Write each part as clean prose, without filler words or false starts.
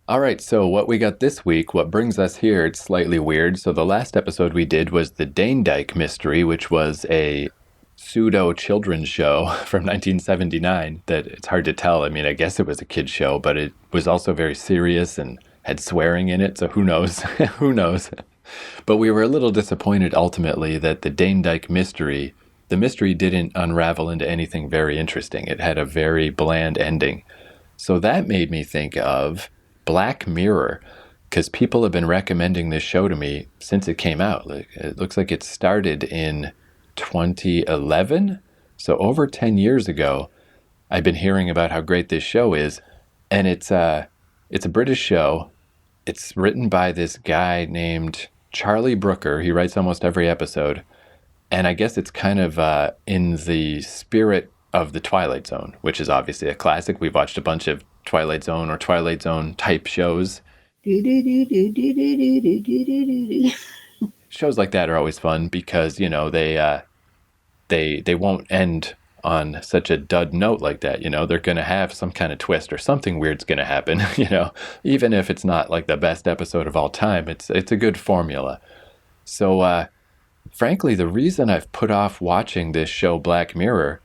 All right, so what we got this week, what brings us here, it's slightly weird. So the last episode we did was the Dane Dyke Mystery, which was a pseudo children's show from 1979 that it's hard to tell. I mean, I guess it was a kid's show, but it was also very serious and had swearing in it, so who knows? Who knows? But we were a little disappointed ultimately that the Dane Dyke Mystery, the mystery didn't unravel into anything very interesting. It had a very bland ending. So that made me think of Black Mirror, because people have been recommending this show to me since it came out. Like, it looks like it started in 2011. So over 10 years ago, I've been hearing about how great this show is. And it's a British show. It's written by this guy named Charlie Brooker. He writes almost every episode. And I guess it's kind of in the spirit of The Twilight Zone, which is obviously a classic. We've watched a bunch of Twilight Zone or Twilight Zone type shows. Shows like that are always fun because, you know, they won't end on such a dud note like that. You know, they're going to have some kind of twist or something weird's going to happen, you know, even if it's not like the best episode of all time. It's a good formula. So, frankly, the reason I've put off watching this show, Black Mirror,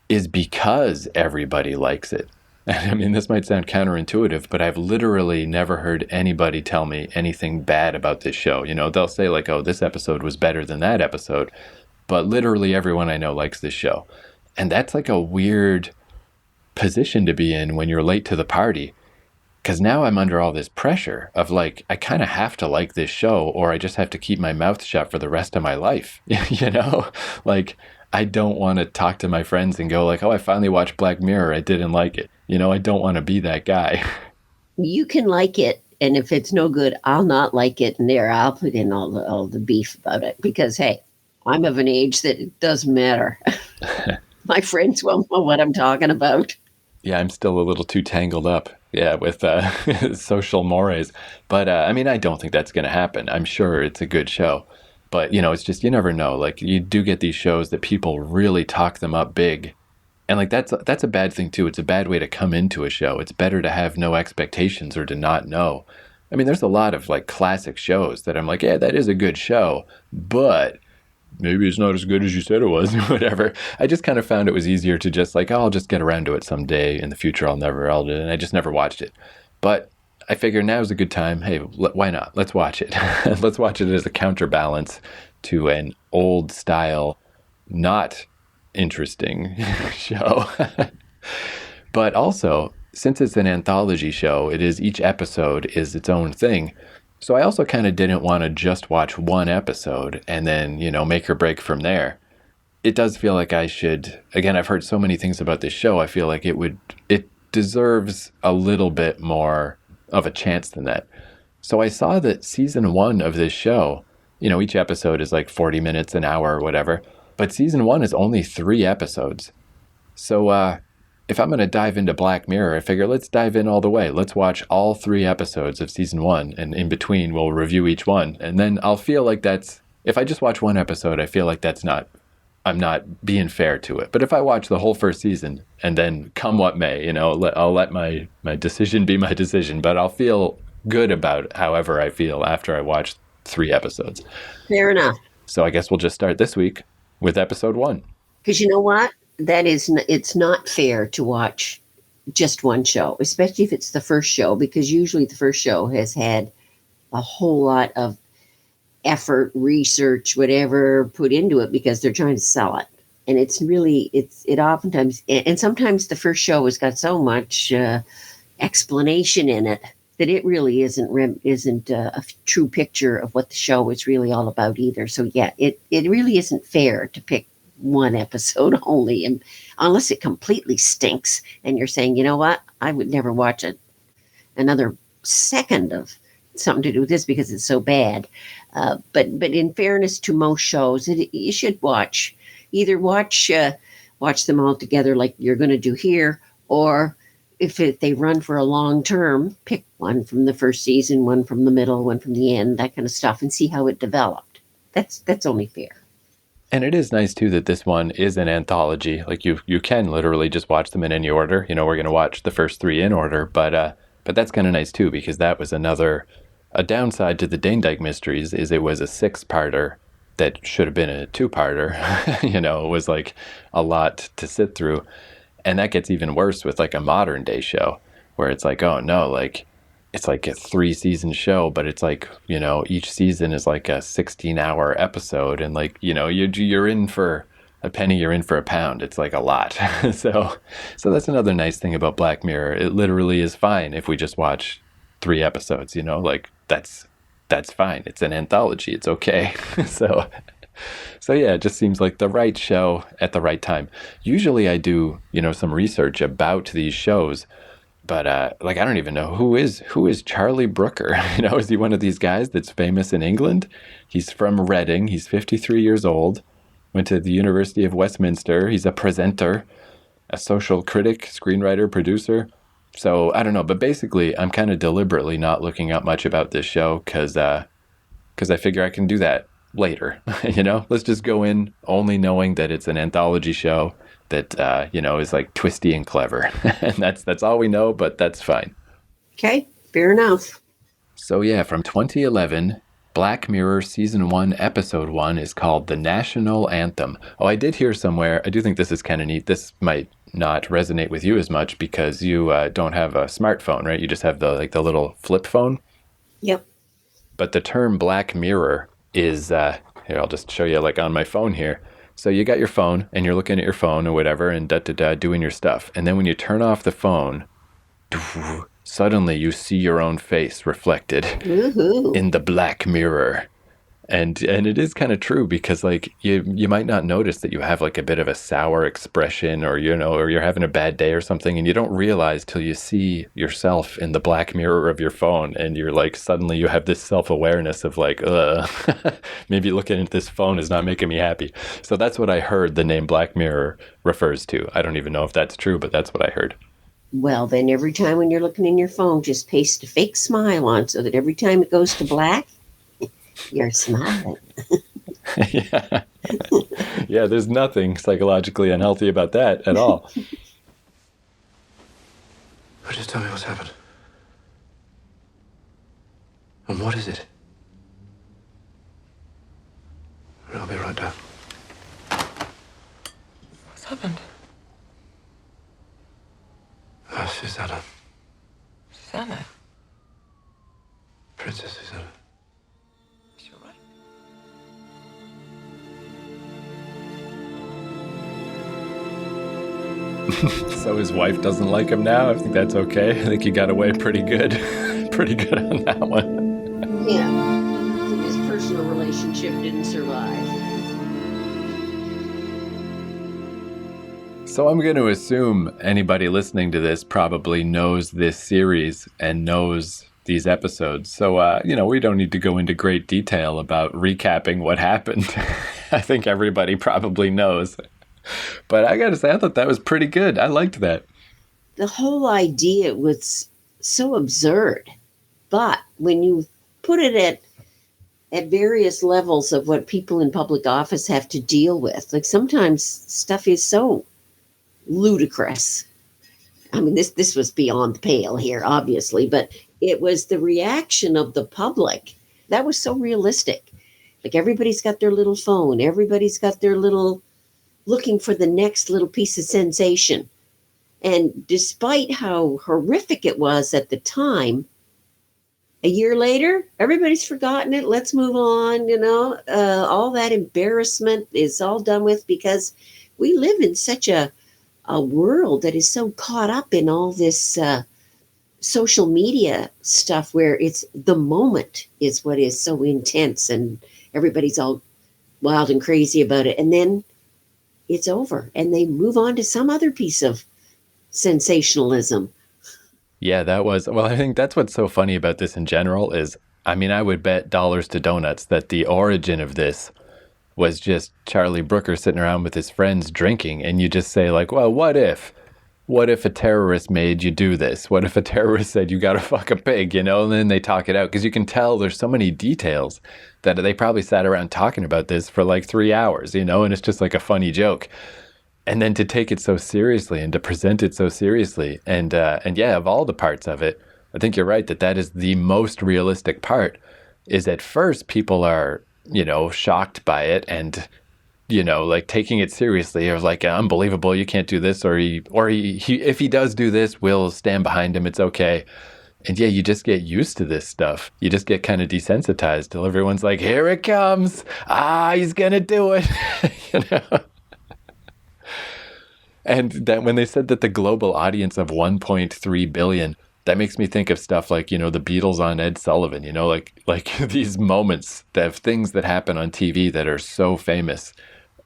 is because everybody likes it. And I mean, this might sound counterintuitive, but I've literally never heard anybody tell me anything bad about this show. You know, they'll say like, oh, this episode was better than that episode. But literally everyone I know likes this show. And that's like a weird position to be in when you're late to the party. Because now I'm under all this pressure of like, I kind of have to like this show or I just have to keep my mouth shut for the rest of my life. You know, like I don't want to talk to my friends and go like, oh, I finally watched Black Mirror. I didn't like it. You know, I don't want to be that guy. You can like it, and if it's no good, I'll not like it, and there I'll put in all the beef about it because hey, I'm of an age that it doesn't matter. My friends won't know what I'm talking about. Yeah, I'm still a little too tangled up. Yeah, with social mores. But I mean, I don't think that's going to happen. I'm sure it's a good show. But, you know, it's just, you never know. Like, you do get these shows that people really talk them up big. And, like, that's a bad thing, too. It's a bad way to come into a show. It's better to have no expectations or to not know. I mean, there's a lot of, like, classic shows that I'm like, yeah, that is a good show. But maybe it's not as good as you said it was, whatever. I just kind of found it was easier to just like, oh, I'll just get around to it someday in the future. And I just never watched it. But I figure now's a good time. Hey, why not? Let's watch it. Let's watch it as a counterbalance to an old style, not interesting show. But also, since it's an anthology show, each episode is its own thing. So I also kind of didn't want to just watch one episode and then, you know, make or break from there. It does feel like I should, again, I've heard so many things about this show. I feel like it deserves a little bit more of a chance than that. So I saw that season 1 of this show, you know, each episode is like 40 minutes, an hour or whatever. But season 1 is only 3 episodes. So, if I'm going to dive into Black Mirror, I figure let's dive in all the way. Let's watch all 3 episodes of season 1, and in between we'll review each one. And then I'll feel like if I just watch one episode, I feel like I'm not being fair to it. But if I watch the whole first season and then come what may, you know, I'll let my decision be my decision, but I'll feel good about however I feel after I watch 3 episodes. Fair enough. So I guess we'll just start this week with episode 1. Because you know what? It's not fair to watch just one show, especially if it's the first show, because usually the first show has had a whole lot of effort, research, whatever put into it because they're trying to sell it. And it oftentimes, and sometimes the first show has got so much explanation in it that it really isn't a true picture of what the show is really all about either. So yeah, it really isn't fair to pick one episode only, and unless it completely stinks and you're saying, you know what, I would never watch another second of something to do with this because it's so bad. But in fairness to most shows, you should watch them all together like you're going to do here, or if they run for a long term, pick one from the first season, one from the middle, one from the end, that kind of stuff, and see how it developed. That's only fair. And it is nice, too, that this one is an anthology. Like, you can literally just watch them in any order. You know, we're going to watch the first 3 in order. But But that's kind of nice too, because that was a downside to the Dane Dyke Mysteries is it was a six-parter that should have been a two-parter. It was like a lot to sit through. And that gets even worse with like a modern day show where it's like, oh no, like it's like a 3-season show, but it's like, each season is like a 16-hour episode. And like, you're in for a penny, you're in for a pound. It's like a lot. So that's another nice thing about Black Mirror. It literally is fine if we just watch 3 episodes, like that's fine. It's an anthology. It's okay. So yeah, it just seems like the right show at the right time. Usually I do, some research about these shows, but like I don't even know who is Charlie Brooker. Is he one of these guys that's famous in England? He's from Reading. He's 53 years old. Went to the University of Westminster. He's a presenter, a social critic, screenwriter, producer. So I don't know, but basically I'm kind of deliberately not looking up much about this show because I figure I can do that later. Let's just go in only knowing that it's an anthology show that is like twisty and clever. And that's all we know, but that's fine. Okay, fair enough. So yeah, from 2011, Black Mirror Season 1, Episode 1 is called The National Anthem. Oh, I did hear somewhere, I do think this is kind of neat. This might not resonate with you as much because you don't have a smartphone, right? You just have the little flip phone. Yep. But the term Black Mirror is, here, I'll just show you like on my phone here. So you got your phone and you're looking at your phone or whatever and doing your stuff. And then when you turn off the phone, suddenly you see your own face reflected in the black mirror. And it is kind of true because like you might not notice that you have like a bit of a sour expression or or you're having a bad day or something, and you don't realize till you see yourself in the black mirror of your phone and you're like suddenly you have this self-awareness of like maybe looking at this phone is not making me happy. So that's what I heard the name Black Mirror refers to. I don't even know if that's true, but that's what I heard. Well, then every time when you're looking in your phone, just paste a fake smile on so that every time it goes to black, you're smiling. Yeah. Yeah, there's nothing psychologically unhealthy about that at all. Just tell me what's happened. And what is it? I'll be right down. What's happened? Susanna. Susanna? Princess Susanna. Is she all right? So his wife doesn't like him now? I think that's okay. I think he got away pretty good. Pretty good on that one. Yeah. His personal relationship didn't survive. So I'm going to assume anybody listening to this probably knows this series and knows these episodes. So, we don't need to go into great detail about recapping what happened. I think everybody probably knows. But I got to say, I thought that was pretty good. I liked that. The whole idea was so absurd. But when you put it at various levels of what people in public office have to deal with, like sometimes stuff is so ludicrous. I mean, this was beyond the pale here, obviously, but it was the reaction of the public that was so realistic. Like everybody's got their little phone, everybody's got their little looking for the next little piece of sensation. And despite how horrific it was at the time, a year later, everybody's forgotten it. Let's move on. All that embarrassment is all done with because we live in such a world that is so caught up in all this social media stuff where it's the moment is what is so intense and everybody's all wild and crazy about it. And then it's over and they move on to some other piece of sensationalism. Yeah, I think that's what's so funny about this in general is, I mean, I would bet dollars to donuts that the origin of this was just Charlie Brooker sitting around with his friends drinking, and you just say like, well, what if a terrorist made you do this? What if a terrorist said you gotta fuck a pig, and then they talk it out, because you can tell there's so many details that they probably sat around talking about this for like 3 hours, and it's just like a funny joke. And then to take it so seriously and to present it so seriously, and yeah, of all the parts of it, I think you're right that that is the most realistic part. Is at first people are, shocked by it and like taking it seriously or like unbelievable, you can't do this, or he if he does do this, we'll stand behind him. It's okay. And yeah, you just get used to this stuff. You just get kind of desensitized till everyone's like, here it comes. He's gonna do it. you know? And that when they said that the global audience of 1.3 billion, that makes me think of stuff like, the Beatles on Ed Sullivan, like these moments of things that happen on TV that are so famous.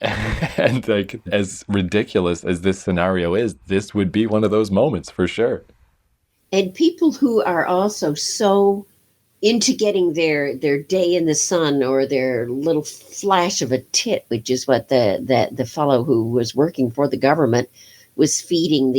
And like as ridiculous as this scenario is, this would be one of those moments for sure. And people who are also so into getting their day in the sun or their little flash of a tit, which is what the fellow who was working for the government was feeding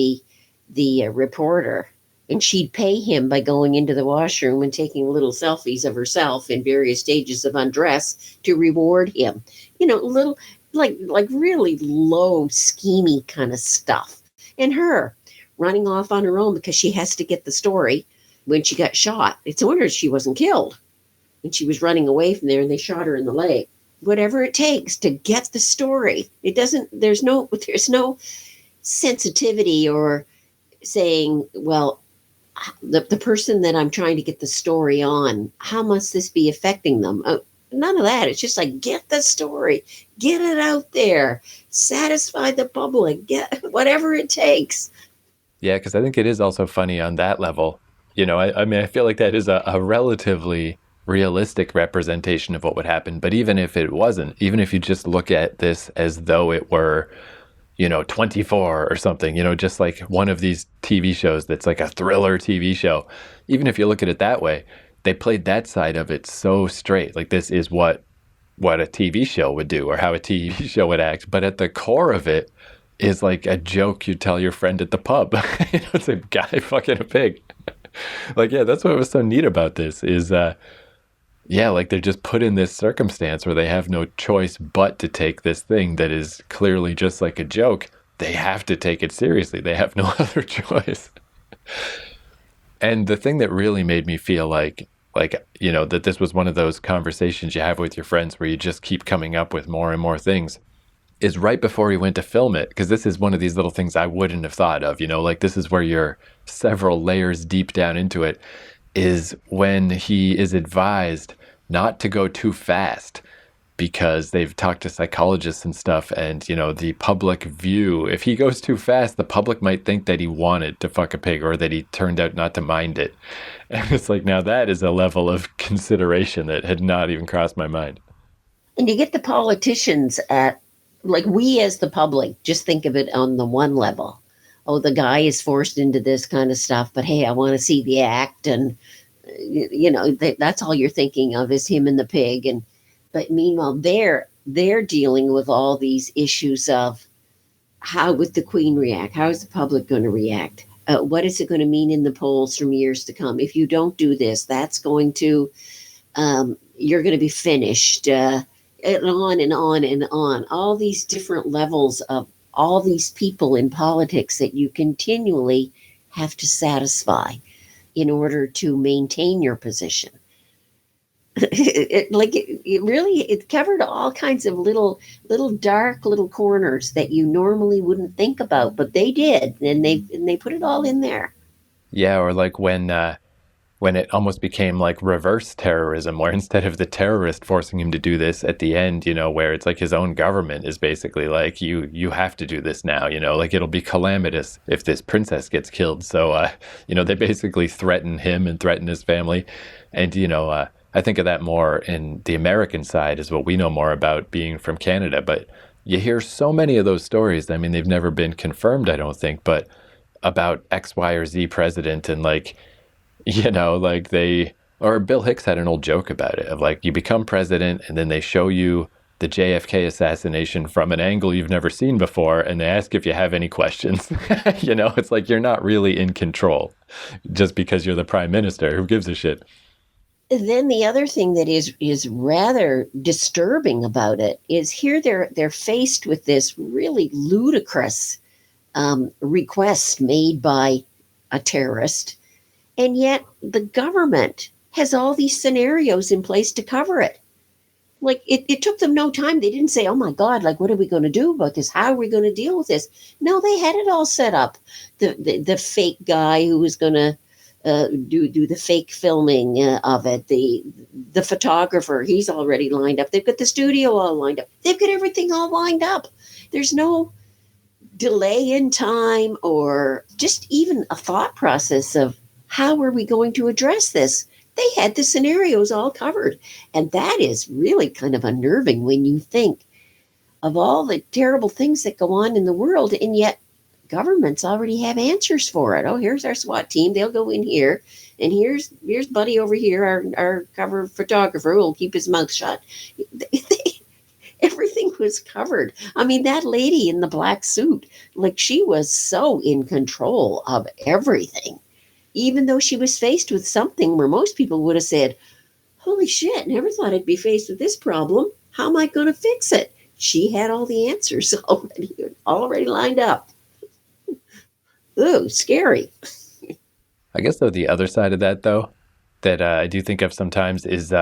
the reporter, and she'd pay him by going into the washroom and taking little selfies of herself in various stages of undress to reward him. Little like really low schemy kind of stuff. And her running off on her own because she has to get the story when she got shot. It's a wonder she wasn't killed. And she was running away from there and they shot her in the leg. Whatever it takes to get the story. There's no sensitivity or saying, well, the person that I'm trying to get the story on, how must this be affecting them? None of that. It's just like, get the story, get it out there, satisfy the public, get whatever it takes. Yeah, because I think it is also funny on that level. I mean, I feel like that is a relatively realistic representation of what would happen. But even if it wasn't, even if you just look at this as though it were, 24 or something, just like one of these TV shows that's like a thriller TV show, even if you look at it that way, they played that side of it so straight. Like this is what a TV show would do or how a TV show would act. But at the core of it is like a joke you tell your friend at the pub. It's a guy fucking a pig. Like, yeah, that's what was so neat about this is, like they're just put in this circumstance where they have no choice but to take this thing that is clearly just like a joke. They have to take it seriously. They have no other choice. And the thing that really made me feel like, that this was one of those conversations you have with your friends where you just keep coming up with more and more things is right before he went to film it. Because this is one of these little things I wouldn't have thought of, like this is where you're several layers deep down into it, is when he is advised not to go too fast because they've talked to psychologists and stuff. And, the public view, if he goes too fast, the public might think that he wanted to fuck a pig or that he turned out not to mind it. And it's like, now that is a level of consideration that had not even crossed my mind. And you get the politicians at, like we as the public, just think of it on the one level. Oh, the guy is forced into this kind of stuff, but hey, I want to see the act. And, that's all you're thinking of is him and the pig. But meanwhile, they're dealing with all these issues of how would the Queen react? How is the public going to react? What is it going to mean in the polls from years to come? If you don't do this, that's going to, you're going to be finished. And on and on and on. All these different levels of all these people in politics that you continually have to satisfy in order to maintain your position. It covered all kinds of little dark little corners that you normally wouldn't think about, but they did, and they put it all in there. Yeah, or like when it almost became like reverse terrorism, where instead of the terrorist forcing him to do this at the end, where it's like his own government is basically like, you have to do this now, like it'll be calamitous if this princess gets killed. So, they basically threaten him and threaten his family. And, I think of that more in the American side is what we know more about being from Canada. But you hear so many of those stories. I mean, they've never been confirmed, I don't think, but about X, Y, or Z president and like, like or Bill Hicks had an old joke about it of like, you become president and then they show you the JFK assassination from an angle you've never seen before. And they ask if you have any questions. It's like, you're not really in control just because you're the prime minister. Who gives a shit? Then the other thing that is rather disturbing about it is here they're faced with this really ludicrous request made by a terrorist. And yet the government has all these scenarios in place to cover it. Like it took them no time. They didn't say, oh my God, like, what are we going to do about this? How are we going to deal with this? No, they had it all set up. The fake guy who was going to do the fake filming of it, the photographer, he's already lined up. They've got the studio all lined up. They've got everything all lined up. There's no delay in time or just even a thought process of how are we going to address this. They had the scenarios all covered. And that is really kind of unnerving when you think of all the terrible things that go on in the world, and yet governments already have answers for it. Oh, here's our SWAT team. They'll go in here. And here's Buddy over here, our cover photographer who will keep his mouth shut. Everything was covered. I mean, that lady in the black suit, like, she was so in control of everything, even though she was faced with something where most people would have said, holy shit, never thought I'd be faced with this problem. How am I going to fix it? She had all the answers already lined up. Ooh, scary. I guess, though, the other side of that, though, that I do think of sometimes is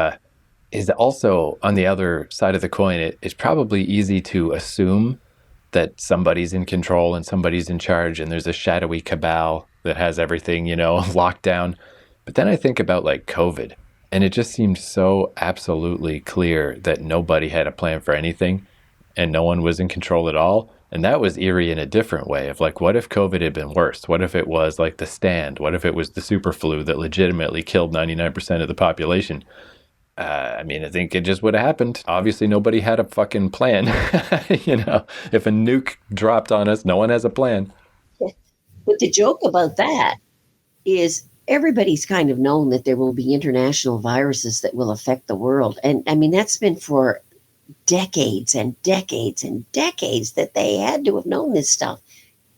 also on the other side of the coin. It's probably easy to assume that somebody's in control and somebody's in charge, and there's a shadowy cabal that has everything, locked down. But then I think about like COVID, and it just seemed so absolutely clear that nobody had a plan for anything and no one was in control at all. And that was eerie in a different way of like, what if COVID had been worse? What if it was like the stand? What if it was the super flu that legitimately killed 99% of the population? I mean, I think it just would have happened. Obviously, nobody had a fucking plan. If a nuke dropped on us, no one has a plan. But the joke about that is everybody's kind of known that there will be international viruses that will affect the world. And I mean, that's been for decades and decades and decades that they had to have known this stuff.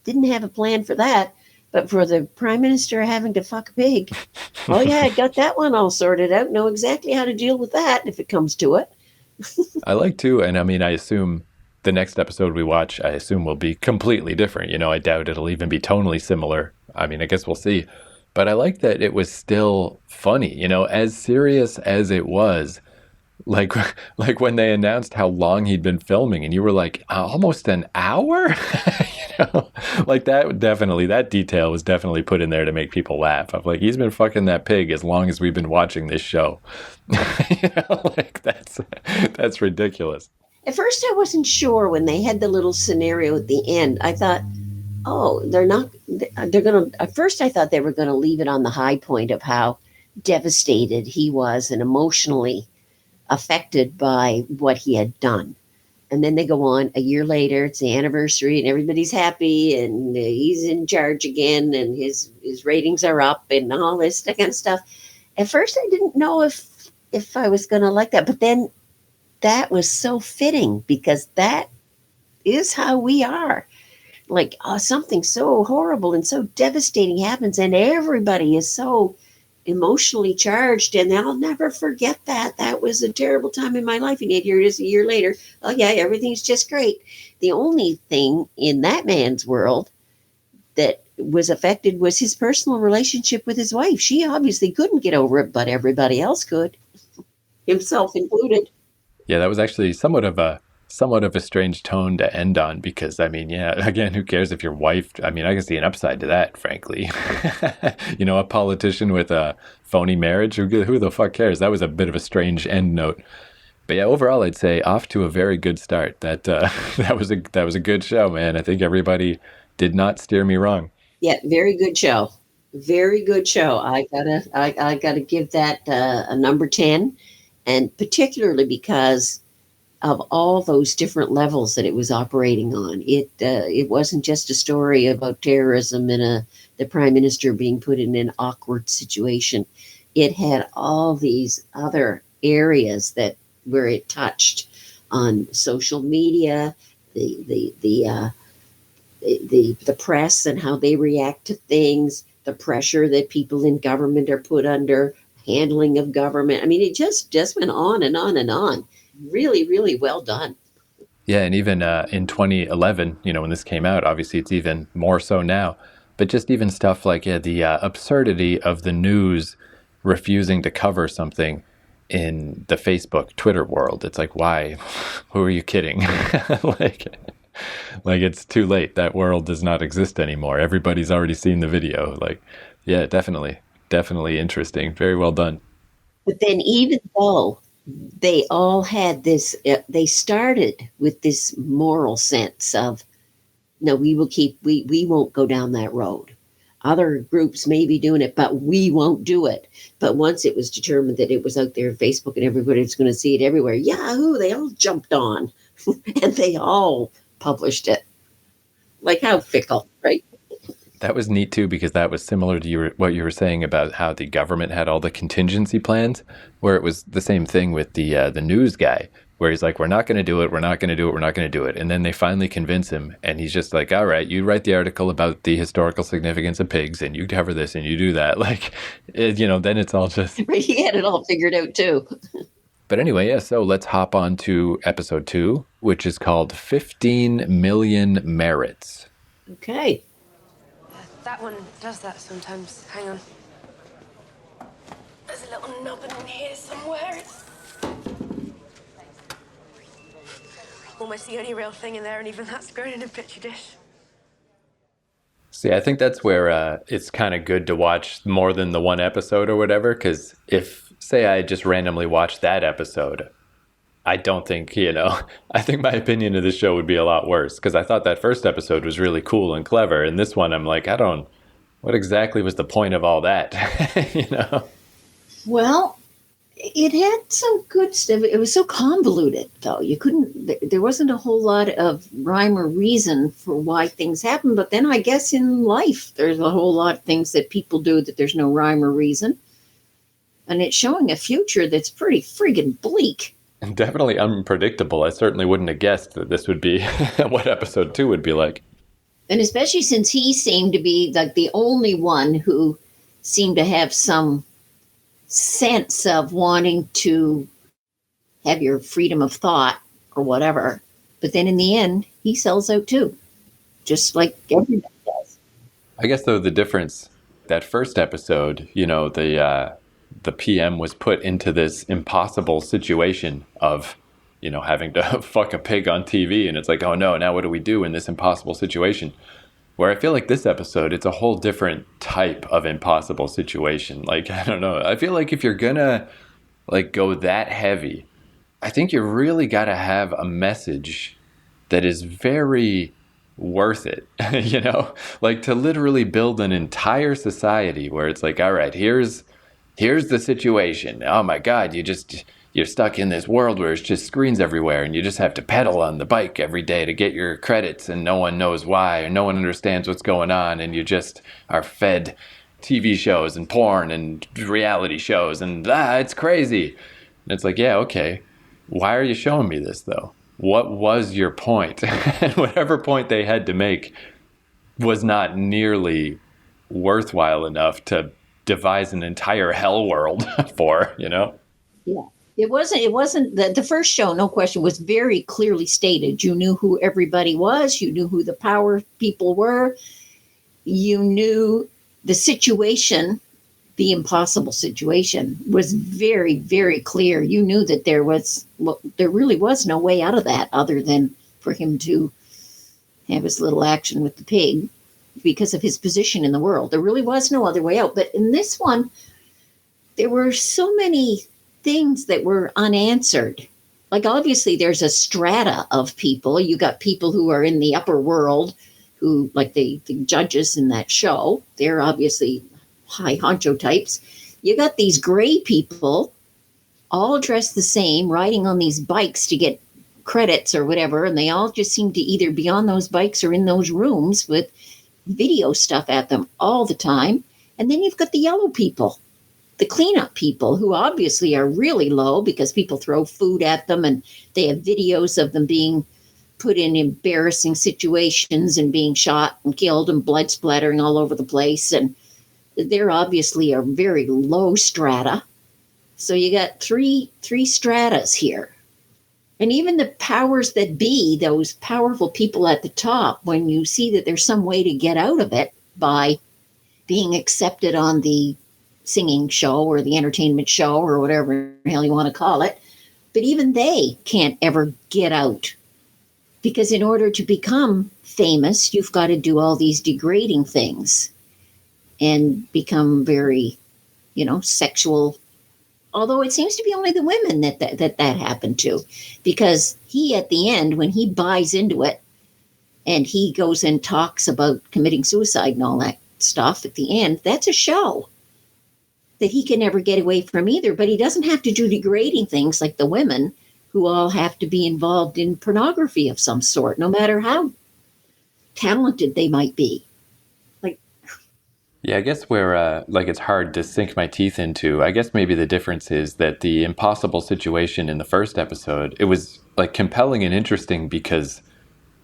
Didn't have a plan for that. But for the prime minister having to fuck a pig, oh yeah, I got that one all sorted out. Know exactly how to deal with that if it comes to it. I like to, and I mean, I assume the next episode we watch, I assume will be completely different. I doubt it'll even be tonally similar. I mean, I guess we'll see. But I like that it was still funny, as serious as it was. Like when they announced how long he'd been filming, and you were like, almost an hour? Like that detail was definitely put in there to make people laugh. I'm like, he's been fucking that pig as long as we've been watching this show. Like that's ridiculous. At first, I wasn't sure when they had the little scenario at the end. I thought, oh, at first I thought they were going to leave it on the high point of how devastated he was and emotionally affected by what he had done. And then they go on a year later, it's the anniversary and everybody's happy and he's in charge again and his ratings are up and all this kind of stuff. At first I didn't know if I was going to like that, but then that was so fitting because that is how we are. Like, something so horrible and so devastating happens and everybody is so emotionally charged, and I'll never forget that. That was a terrible time in my life. And yet here it is a year later. Oh yeah, everything's just great. The only thing in that man's world that was affected was his personal relationship with his wife. She obviously couldn't get over it, but everybody else could, himself included. Yeah, that was actually somewhat of a strange tone to end on because, I mean, yeah, again, who cares if your wife, I mean, I can see an upside to that, frankly. A politician with a phony marriage, who the fuck cares? That was a bit of a strange end note. But yeah, overall, I'd say off to a very good start. That was a good show, man. I think everybody did not steer me wrong. Yeah, very good show. Very good show. I gotta give that a number 10, and particularly because of all those different levels that it was operating on. It wasn't just a story about terrorism and the prime minister being put in an awkward situation. It had all these other areas where it touched on social media, the press and how they react to things, the pressure that people in government are put under, handling of government. I mean, it just went on and on and on. Really, really well done. Yeah, and even in 2011, when this came out, obviously it's even more so now. But just even stuff like the absurdity of the news refusing to cover something in the Facebook, Twitter world. It's like, why? Who are you kidding? like, like it's too late. That world does not exist anymore. Everybody's already seen the video. Like, yeah, definitely interesting. Very well done. But then, even though they all had this, they started with this moral sense of, no, we won't go down that road. Other groups may be doing it, but we won't do it. But once it was determined that it was out there on Facebook and everybody was going to see it everywhere, Yahoo, they all jumped on and they all published it. Like, how fickle, right? That was neat too, because that was similar to what you were saying about how the government had all the contingency plans, where it was the same thing with the news guy, where he's like, we're not going to do it, we're not going to do it, we're not going to do it. And then they finally convince him, and he's just like, all right, you write the article about the historical significance of pigs, and you cover this, and you do that. Like, then it's all just... He had it all figured out too. But anyway, yeah, so let's hop on to episode 2, which is called 15 Million Merits. Okay. That one does that sometimes. Hang on. There's a little nubbin in here somewhere. It's almost the only real thing in there, and even that's grown in a petri dish. See, I think that's where it's kind of good to watch more than the one episode or whatever, because if, say, I just randomly watched that episode, I don't think, I think my opinion of the show would be a lot worse, because I thought that first episode was really cool and clever, and this one I'm like, what exactly was the point of all that? Well, it had some good stuff. It was so convoluted, though. There wasn't a whole lot of rhyme or reason for why things happen. But then I guess in life, there's a whole lot of things that people do that there's no rhyme or reason. And it's showing a future that's pretty friggin' bleak. And definitely unpredictable. I certainly wouldn't have guessed that this would be what episode 2 would be like. And especially since he seemed to be like the only one who seemed to have some sense of wanting to have your freedom of thought or whatever. But then in the end, he sells out too, just like everybody does. I guess, though, the difference, that first episode, the PM was put into this impossible situation of, having to fuck a pig on TV. And it's like, oh no, now what do we do in this impossible situation? Where I feel like this episode, it's a whole different type of impossible situation. Like, I don't know. I feel like if you're gonna go that heavy, I think you really got to have a message that is very worth it, like to literally build an entire society where it's like, all right, here's the situation. Oh my God, you're stuck in this world where it's just screens everywhere, and you just have to pedal on the bike every day to get your credits, and no one knows why, or no one understands what's going on, and you just are fed TV shows and porn and reality shows, and it's crazy. And it's like, yeah, okay. Why are you showing me this, though? What was your point? And whatever point they had to make was not nearly worthwhile enough to devise an entire hell world for, Yeah. It wasn't the first show, no question, was very clearly stated. You knew who everybody was. You knew who the power people were. You knew the situation, the impossible situation, was very, very clear. You knew that there really was no way out of that other than for him to have his little action with the pig because of his position in the world. There really was no other way out. But in this one, there were so many things that were unanswered. Like, obviously there's a strata of people. You got people who are in the upper world, who, like the judges in that show, they're obviously high honcho types. You got these gray people all dressed the same, riding on these bikes to get credits or whatever, and they all just seem to either be on those bikes or in those rooms with video stuff at them all the time. And then you've got the yellow people, the cleanup people, who obviously are really low because people throw food at them, and they have videos of them being put in embarrassing situations and being shot and killed and blood splattering all over the place. And they're obviously a very low strata. So you got three stratas here. And even the powers that be, those powerful people at the top, when you see that there's some way to get out of it, by being accepted on the singing show or the entertainment show or whatever the hell you want to call it. But even they can't ever get out, because in order to become famous, you've got to do all these degrading things and become very, sexual. Although it seems to be only the women that happened to, because he, at the end, when he buys into it and he goes and talks about committing suicide and all that stuff at the end, that's a show that he can never get away from either. But he doesn't have to do degrading things like the women, who all have to be involved in pornography of some sort, no matter how talented they might be. Yeah, I guess where it's hard to sink my teeth into. I guess maybe the difference is that the impossible situation in the first episode, it was like compelling and interesting because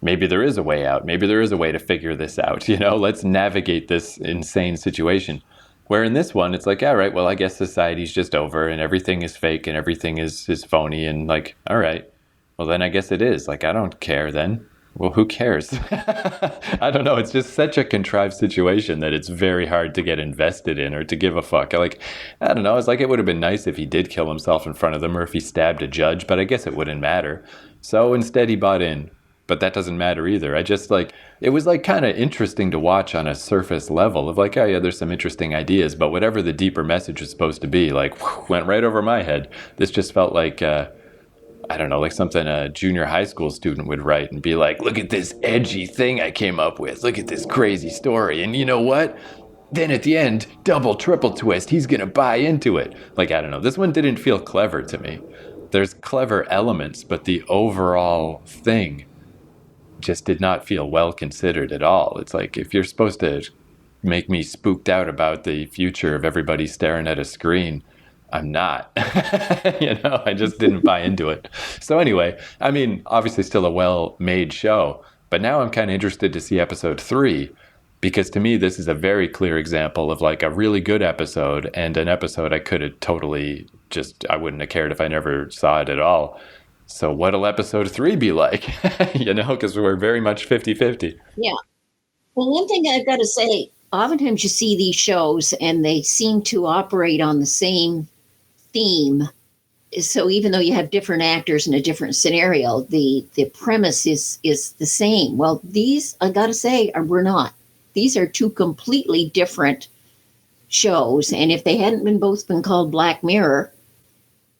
maybe there is a way out. Maybe there is a way to figure this out. Let's navigate this insane situation. Where in this one, it's like, all right, well, I guess society's just over and everything is fake and everything is phony. And like, all right, well, then I guess it is. Like, I don't care then. Well, who cares? I don't know. It's just such a contrived situation that it's very hard to get invested in or to give a fuck. Like, I don't know. It's like it would have been nice if he did kill himself in front of them or if he stabbed a judge, but I guess it wouldn't matter. So instead he bought in. But that doesn't matter either. I just it was kind of interesting to watch on a surface level of like, oh yeah, there's some interesting ideas, but whatever the deeper message was supposed to be, went right over my head. This just felt like, I don't know, like something a junior high school student would write and be like, look at this edgy thing I came up with. Look at this crazy story. And you know what? Then at the end, double, triple twist, he's going to buy into it. Like, I don't know. This one didn't feel clever to me. There's clever elements, but the overall thing just did not feel well considered at all. It's like, if you're supposed to make me spooked out about the future of everybody staring at a screen, I'm not. I just didn't buy into it. So anyway, I mean, obviously still a well-made show, but now I'm kind of interested to see episode 3, because to me, this is a very clear example of like a really good episode and an episode I could have totally I wouldn't have cared if I never saw it at all. So what'll episode 3 be like? Because we're very much 50-50. Yeah. Well, one thing I've got to say, oftentimes you see these shows and they seem to operate on the same theme. So even though you have different actors in a different scenario, the premise is the same. Well, these, I got to say, we're not. These are two completely different shows. And if they hadn't both been called Black Mirror,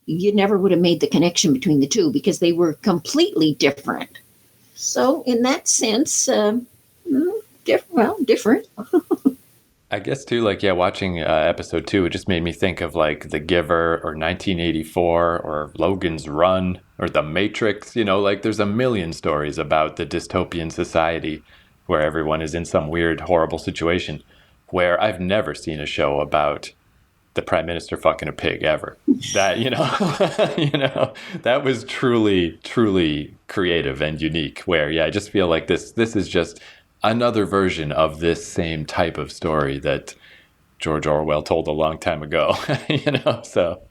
you never would have made the connection between the two, because they were completely different. So in that sense, different. I guess too, watching episode 2, it just made me think of like The Giver or 1984 or Logan's Run or The Matrix. There's a million stories about the dystopian society where everyone is in some weird, horrible situation, where I've never seen a show about the prime minister fucking a pig ever. That, that was truly, truly creative and unique, where, I just feel like this is just another version of this same type of story that George Orwell told a long time ago, so.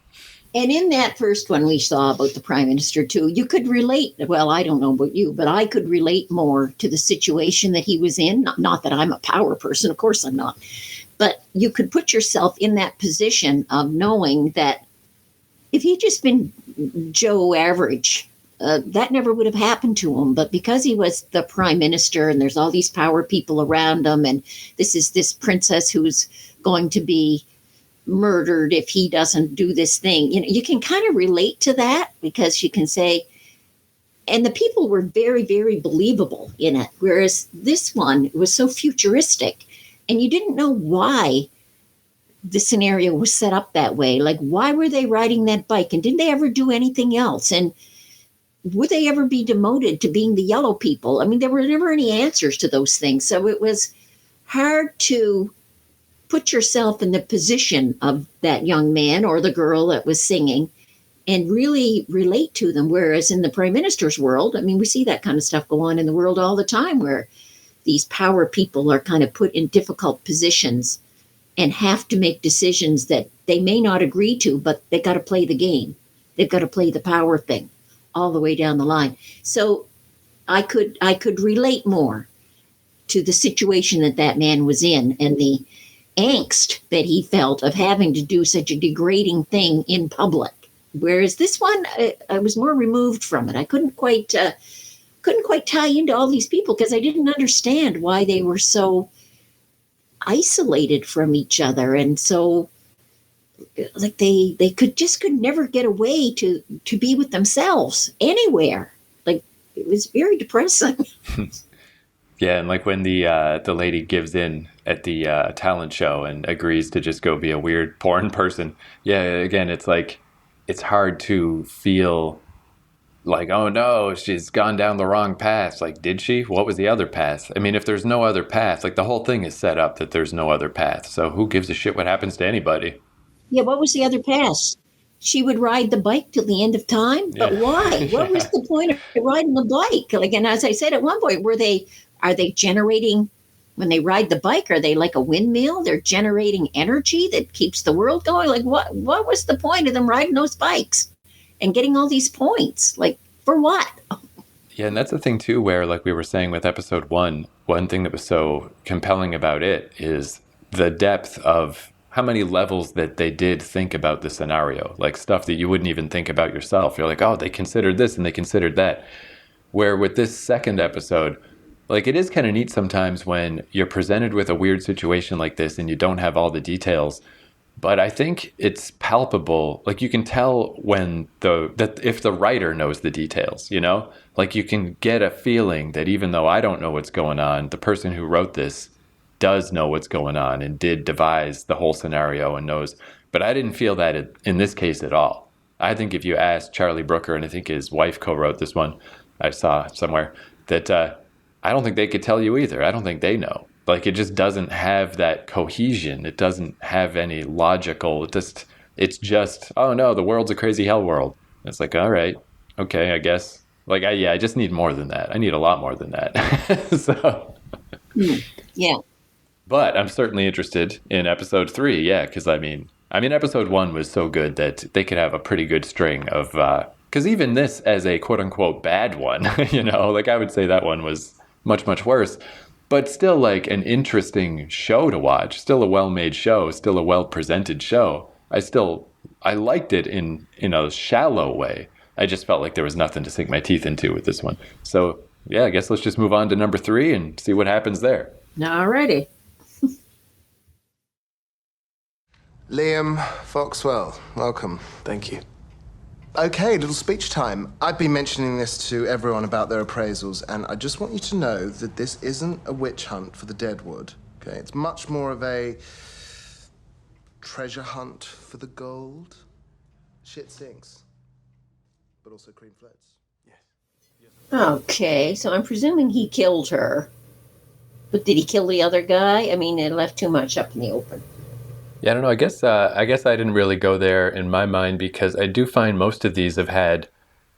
And in that first one we saw about the prime minister too, you could relate, well, I don't know about you, but I could relate more to the situation that he was in. Not that I'm a power person, of course I'm not. But you could put yourself in that position of knowing that if he'd just been Joe Average, that never would have happened to him. But because he was the prime minister and there's all these power people around him, and this is this princess who's going to be murdered if he doesn't do this thing, you can kind of relate to that, because you can say, and the people were very, very believable in it. Whereas this one was so futuristic. And you didn't know why the scenario was set up that way. Like, why were they riding that bike? And did they ever do anything else? And would they ever be demoted to being the yellow people? I mean, there were never any answers to those things. So it was hard to put yourself in the position of that young man or the girl that was singing and really relate to them. Whereas in the prime minister's world, I mean, we see that kind of stuff go on in the world all the time, where these power people are kind of put in difficult positions and have to make decisions that they may not agree to, but they got to play the game. They've got to play the power thing all the way down the line. So I could relate more to the situation that man was in and the angst that he felt of having to do such a degrading thing in public. Whereas this one, I was more removed from it. I couldn't quite tie into all these people because I didn't understand why they were so isolated from each other and so like they could never get away to be with themselves anywhere. Like it was very depressing. Yeah, and like when the lady gives in at the talent show and agrees to just go be a weird porn person. Yeah, again, it's like it's hard to feel like, oh no, she's gone down the wrong path. Like, did she? What was the other path? I mean, if there's no other path, like the whole thing is set up that there's no other path. So who gives a shit what happens to anybody? Yeah, what was the other pass? She would ride the bike till the end of time, but Yeah. why? What was the point of riding the bike? Like, and as I said at one point, are they generating when they ride the bike? Are they like a windmill? They're generating energy that keeps the world going. Like, what was the point of them riding those bikes and getting all these points? Like, for what? Yeah, and that's the thing too, where like we were saying with episode one thing that was so compelling about it is the depth of how many levels that they did think about the scenario, like stuff that you wouldn't even think about yourself. You're like, oh, they considered this and they considered that. Where with this second episode, like it is kind of neat sometimes when you're presented with a weird situation like this and you don't have all the details. But I think it's palpable. Like you can tell when that if the writer knows the details, you know, like you can get a feeling that even though I don't know what's going on, the person who wrote this does know what's going on and did devise the whole scenario and knows. But I didn't feel that in this case at all. I think if you asked Charlie Brooker, and I think his wife co-wrote this one, I saw somewhere, that I don't think they could tell you either. I don't think they know. Like it just doesn't have that cohesion. It doesn't have any logical. It's just oh no, the world's a crazy hell world. It's like all right, okay, I guess. Like I just need more than that. I need a lot more than that. So Yeah. but I'm certainly interested in episode 3. Yeah, because I mean, episode 1 was so good that they could have a pretty good string of. Because even this, as a quote unquote bad one, you know, like I would say that one was much worse, but still like an interesting show to watch. Still a well-made show. Still a well-presented show. I liked it in a shallow way. I just felt like there was nothing to sink my teeth into with this one. So yeah, I guess let's just move on to number 3 and see what happens there. Alrighty. Liam Foxwell, welcome. Thank you. Okay, little speech time. I've been mentioning this to everyone about their appraisals, and I just want you to know that this isn't a witch hunt for the Deadwood, okay? It's much more of a treasure hunt for the gold. Shit stinks, but also cream floats. Okay, so I'm presuming he killed her. But did he kill the other guy? I mean, it left too much up in the open. Yeah, I don't know. I guess I didn't really go there in my mind because I do find most of these have had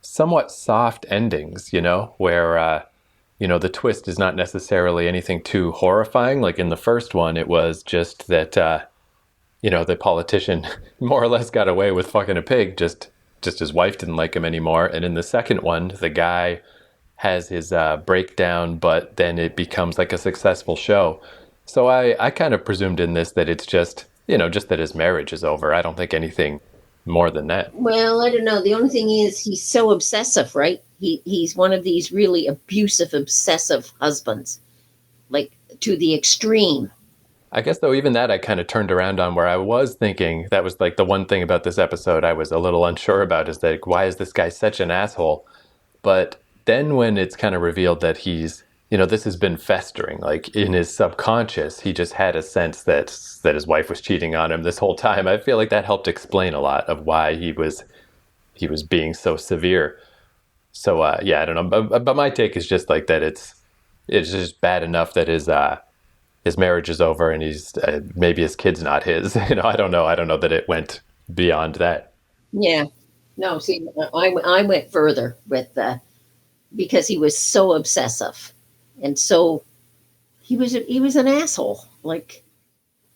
somewhat soft endings, you know, where, the twist is not necessarily anything too horrifying. Like in the first one, it was just that, the politician more or less got away with fucking a pig, just his wife didn't like him anymore. And in the second one, the guy has his breakdown, but then it becomes like a successful show. So I kind of presumed in this that it's just that his marriage is over. I don't think anything more than that. Well, I don't know. The only thing is he's so obsessive, right? He's one of these really abusive, obsessive husbands, like to the extreme. I guess, though, even that I kind of turned around on, where I was thinking that was like the one thing about this episode I was a little unsure about is that why is this guy such an asshole? But then when it's kind of revealed that he's, this has been festering, like in his subconscious, he just had a sense that his wife was cheating on him this whole time. I feel like that helped explain a lot of why he was being so severe. So yeah, I don't know, but my take is just like that it's just bad enough that his marriage is over and he's maybe his kid's not his. I don't know that it went beyond that. Yeah, no. See, I went further with because he was so obsessive, and so he was an asshole. Like,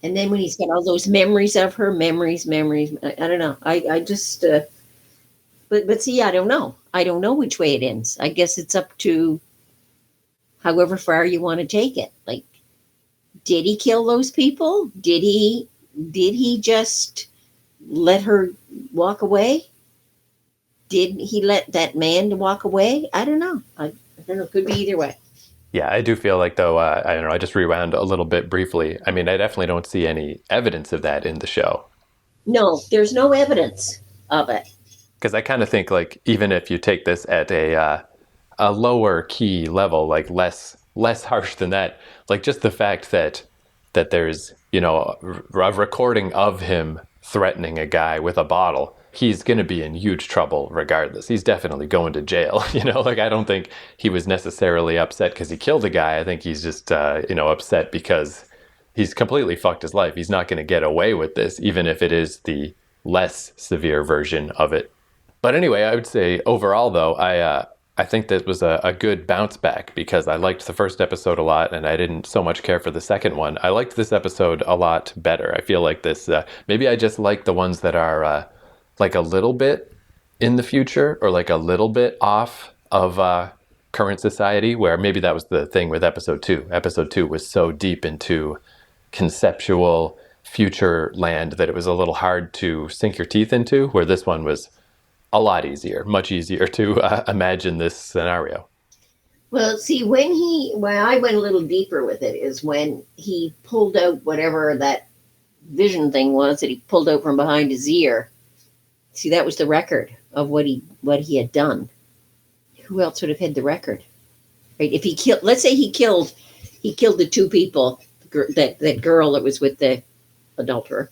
and then when he's got all those memories of her, memories. I don't know. I just. But see, I don't know. I don't know which way it ends. I guess it's up to however far you want to take it. Like, did he kill those people? Did he just let her walk away? Did he let that man walk away? I don't know. I don't know. Could be either way. Yeah, I do feel like, though, I don't know, I just rewound a little bit briefly. I mean, I definitely don't see any evidence of that in the show. No, there's no evidence of it. Because I kind of think, like, even if you take this at a lower key level, like less harsh than that, like just the fact that there's, you know, a recording of him threatening a guy with a bottle, he's going to be in huge trouble regardless. He's definitely going to jail. You know, like, I don't think he was necessarily upset because he killed a guy. I think he's just, you know, upset because he's completely fucked his life. He's not going to get away with this, even if it is the less severe version of it. But anyway, I would say overall, though, I think that was a good bounce back, because I liked the first episode a lot and I didn't so much care for the second one. I liked this episode a lot better. I feel like this, maybe I just like the ones that are like a little bit in the future, or like a little bit off of current society, where maybe that was the thing with episode 2. Episode 2 was so deep into conceptual future land that it was a little hard to sink your teeth into, where this one was a lot easier, much easier to imagine this scenario. Well, see, when I went a little deeper with it is when he pulled out whatever that vision thing was that he pulled out from behind his ear. See, that was the record of what he had done. Who else would have had the record? Right? If he killed, let's say he killed the 2 people, that girl that was with the adulterer.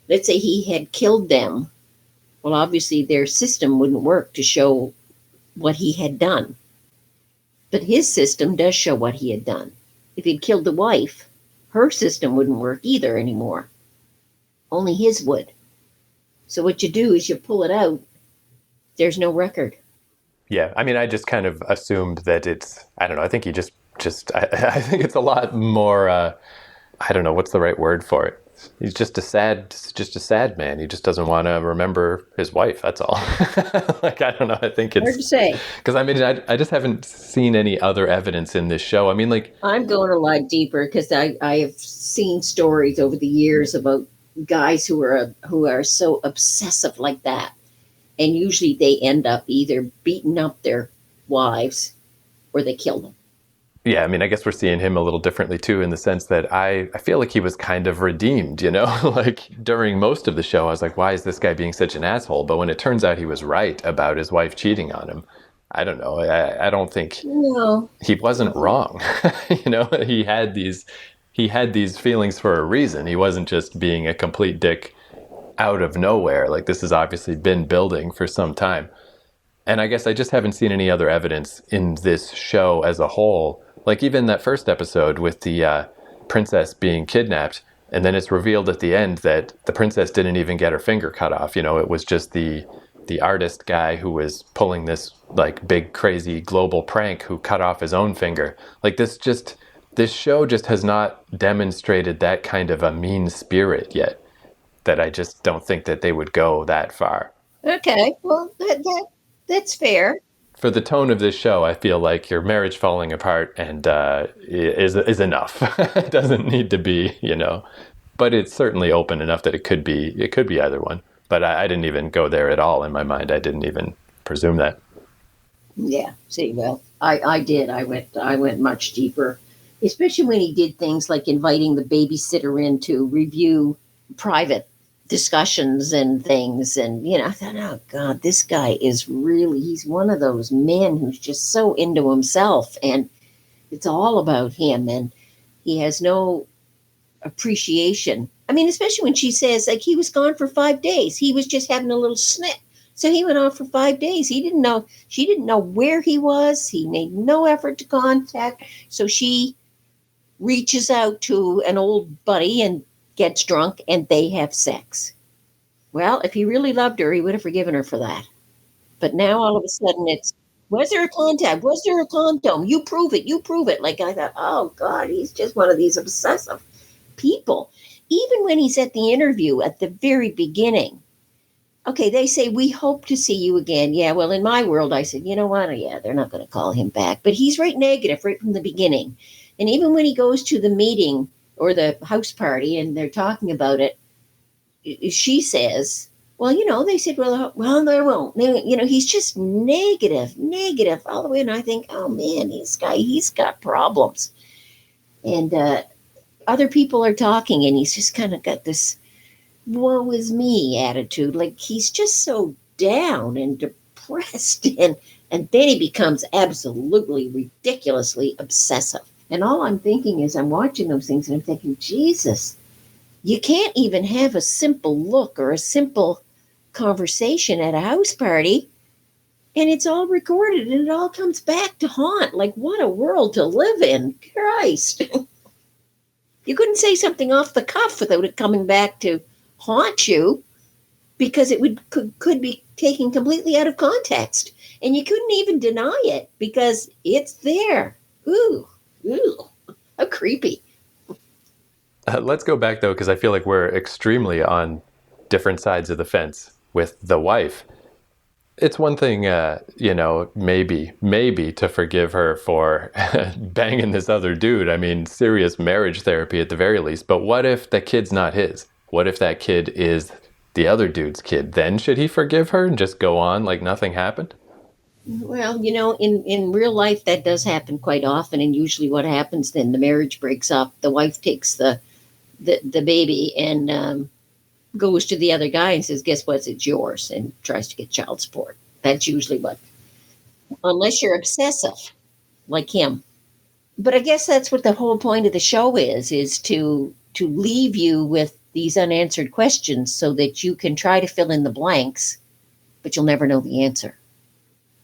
Let's say he had killed them. Well, obviously their system wouldn't work to show what he had done. But his system does show what he had done. If he'd killed the wife, her system wouldn't work either anymore. Only his would. So what you do is you pull it out. There's no record. Yeah, I mean, I just kind of assumed that it's, I don't know, I think he just I think it's a lot more, I don't know, what's the right word for it? He's just a sad man. He just doesn't want to remember his wife. That's all. Like, I don't know. I think it's hard to say. Because I mean, I just haven't seen any other evidence in this show. I mean, like, I'm going a lot deeper because I have seen stories over the years about guys who are so obsessive like that, and usually they end up either beating up their wives or they kill them. yeah, I mean, I guess we're seeing him a little differently too, in the sense that I feel like he was kind of redeemed, you know? Like, during most of the show, I was like, why is this guy being such an asshole? But when it turns out he was right about his wife cheating on him, I don't know. I don't think he wasn't wrong. You know, he had these feelings for a reason. He wasn't just being a complete dick out of nowhere. Like, this has obviously been building for some time. And I guess I just haven't seen any other evidence in this show as a whole. Like, even that first episode with the princess being kidnapped, and then it's revealed at the end that the princess didn't even get her finger cut off. You know, it was just the artist guy who was pulling this, like, big, crazy global prank who cut off his own finger. Like, this show just has not demonstrated that kind of a mean spirit yet, that I just don't think that they would go that far. Okay, well, that's fair. For the tone of this show, I feel like your marriage falling apart and is enough. It doesn't need to be, you know, but it's certainly open enough that it could be either one. But I didn't even go there at all in my mind. I didn't even presume that. Yeah. See, well, I did. I went much deeper, especially when he did things like inviting the babysitter in to review private discussions and things. And, you know, I thought, oh God, this guy is really, he's one of those men who's just so into himself, and it's all about him, and he has no appreciation. I mean, especially when she says, like, he was gone for 5 days. He was just having a little snit. So he went off for 5 days. She didn't know where he was. He made no effort to contact. So she reaches out to an old buddy and gets drunk, and they have sex. Well, if he really loved her, he would have forgiven her for that. But now all of a sudden it's, was there a contact? Was there a condom? You prove it. Like, I thought, oh God, he's just one of these obsessive people. Even when he's at the interview at the very beginning, Okay, they say, we hope to see you again. Yeah, well, in my world, I said, you know what? Yeah, they're not going to call him back. But he's right negative right from the beginning. And even when he goes to the meeting or the house party and they're talking about it, she says, well, they said, well, there won't. He's just negative all the way. And I think, oh man, he's got problems. And other people are talking, and he's just kind of got this woe is me attitude. Like he's just so down and depressed, and then he becomes absolutely ridiculously obsessive. And all I'm thinking is, I'm watching those things, and I'm thinking, Jesus, you can't even have a simple look or a simple conversation at a house party, and it's all recorded and it all comes back to haunt. Like, what a world to live in. Christ. You couldn't say something off the cuff without it coming back to haunt you, because it could be taken completely out of context, and you couldn't even deny it because it's there. Ooh, how creepy. Let's go back though, because I feel like we're extremely on different sides of the fence with the wife. It's one thing, maybe to forgive her for banging this other dude. I mean, serious marriage therapy at the very least. But what if the kid's not his? What if that kid is the other dude's kid? Then should he forgive her and just go on like nothing happened? Well, in real life, that does happen quite often. And usually what happens then, the marriage breaks up. The wife takes the baby and goes to the other guy and says, guess what? It's yours, and tries to get child support. That's usually what, unless you're obsessive like him. But I guess that's what the whole point of the show is to leave you with these unanswered questions so that you can try to fill in the blanks, but you'll never know the answer.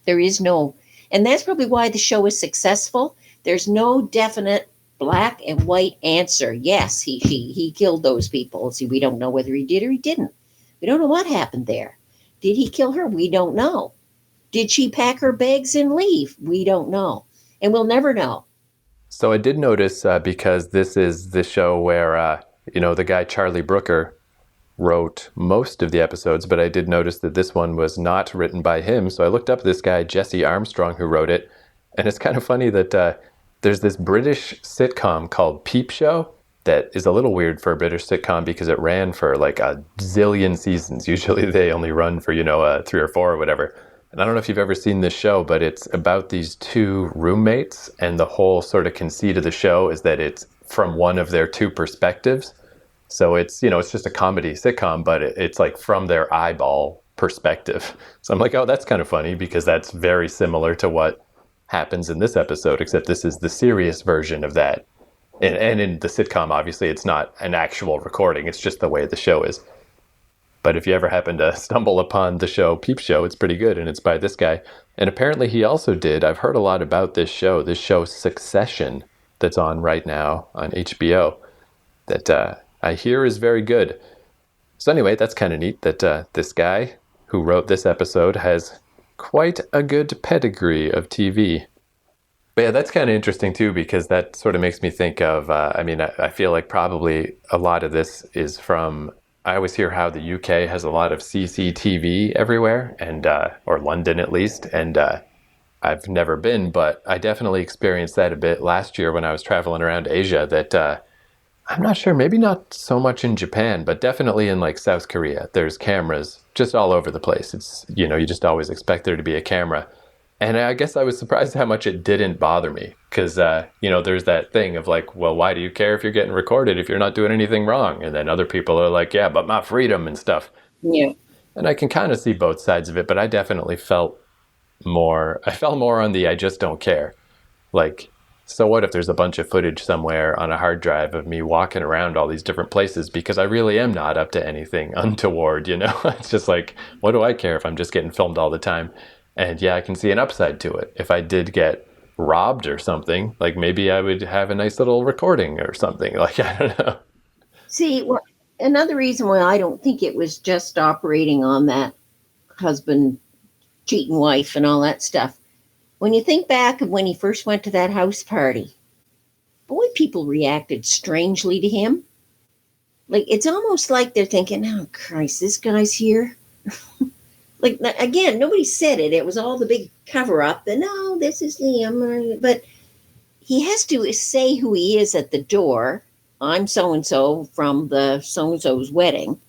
There is no, and that's probably why the show is successful. There's no definite black and white answer. Yes, he killed those people. See, we don't know whether he did or he didn't. We don't know what happened there. Did he kill her? We don't know. Did she pack her bags and leave? We don't know. And we'll never know. So I did notice, because this is the show where, the guy Charlie Brooker wrote most of the episodes, but I did notice that this one was not written by him. So I looked up this guy, Jesse Armstrong, who wrote it. And it's kind of funny that there's this British sitcom called Peep Show that is a little weird for a British sitcom because it ran for like a zillion seasons. Usually they only run for, 3 or 4 or whatever. And I don't know if you've ever seen this show, but it's about these 2 roommates, and the whole sort of conceit of the show is that it's from one of their 2 perspectives. So it's, it's just a comedy sitcom, but it's like from their eyeball perspective. So I'm like, oh, that's kind of funny, because that's very similar to what happens in this episode, except this is the serious version of that. And in the sitcom, obviously, it's not an actual recording. It's just the way the show is. But if you ever happen to stumble upon the show Peep Show, it's pretty good, and it's by this guy. And apparently he also did, I've heard a lot about this show Succession, that's on right now on HBO, that I hear is very good. So anyway, that's kind of neat that this guy who wrote this episode has quite a good pedigree of TV. But yeah, that's kind of interesting too, because that sort of makes me think of, I feel like probably a lot of this is from, I always hear how the UK has a lot of CCTV everywhere, and or London at least, and I've never been, but I definitely experienced that a bit last year when I was traveling around Asia, that I'm not sure, maybe not so much in Japan, but definitely in like South Korea. There's cameras just all over the place. It's, you just always expect there to be a camera. And I guess I was surprised how much it didn't bother me, because, there's that thing of like, well, why do you care if you're getting recorded if you're not doing anything wrong? And then other people are like, yeah, but my freedom and stuff. Yeah. And I can kind of see both sides of it, but I definitely fell more on the I just don't care. Like, so what if there's a bunch of footage somewhere on a hard drive of me walking around all these different places, because I really am not up to anything untoward, It's just like, what do I care if I'm just getting filmed all the time? And yeah, I can see an upside to it. If I did get robbed or something, like maybe I would have a nice little recording or something. Like, I don't know. See, well, another reason why I don't think it was just operating on that husband cheating wife and all that stuff. When you think back of when he first went to that house party, boy, people reacted strangely to him. Like, it's almost like they're thinking, oh, Christ, this guy's here. Like, again, nobody said it. It was all the big cover up. And no, this is Liam. But he has to say who he is at the door. I'm so and so from the so and so's wedding.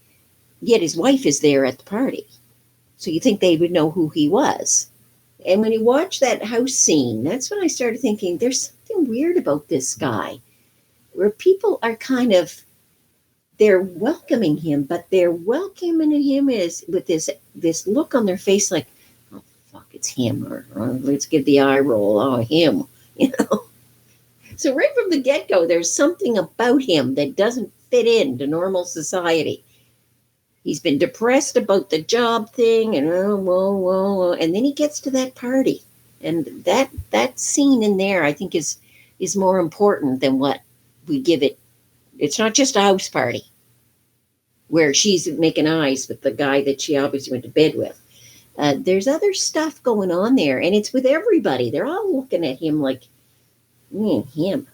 Yet his wife is there at the party. So you think they would know who he was. And when you watch that house scene, that's when I started thinking there's something weird about this guy, where people are kind of, they're welcoming him, but they're welcoming him is with this look on their face like, oh fuck, it's him, or let's give the eye roll, oh him, you know. So right from the get-go, there's something about him that doesn't fit into normal society. He's been depressed about the job thing, and and then he gets to that party, and that scene in there, I think, is more important than what we give it. It's not just a house party where she's making eyes with the guy that she obviously went to bed with. There's other stuff going on there, and it's with everybody. They're all looking at him like, him.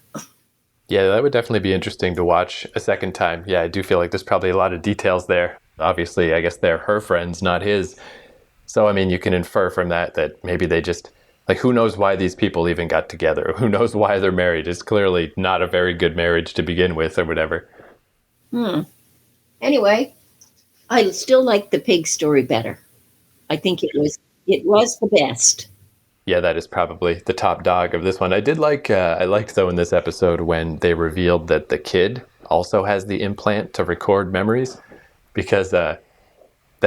Yeah, that would definitely be interesting to watch a second time. Yeah, I do feel like there's probably a lot of details there. Obviously, I guess they're her friends, not his. So, I mean, you can infer from that maybe they just, like, who knows why these people even got together? Who knows why they're married? It's clearly not a very good marriage to begin with or whatever. Anyway, I still like the pig story better. I think it was the best. Yeah, that is probably the top dog of this one. I liked though in this episode when they revealed that the kid also has the implant to record memories, because that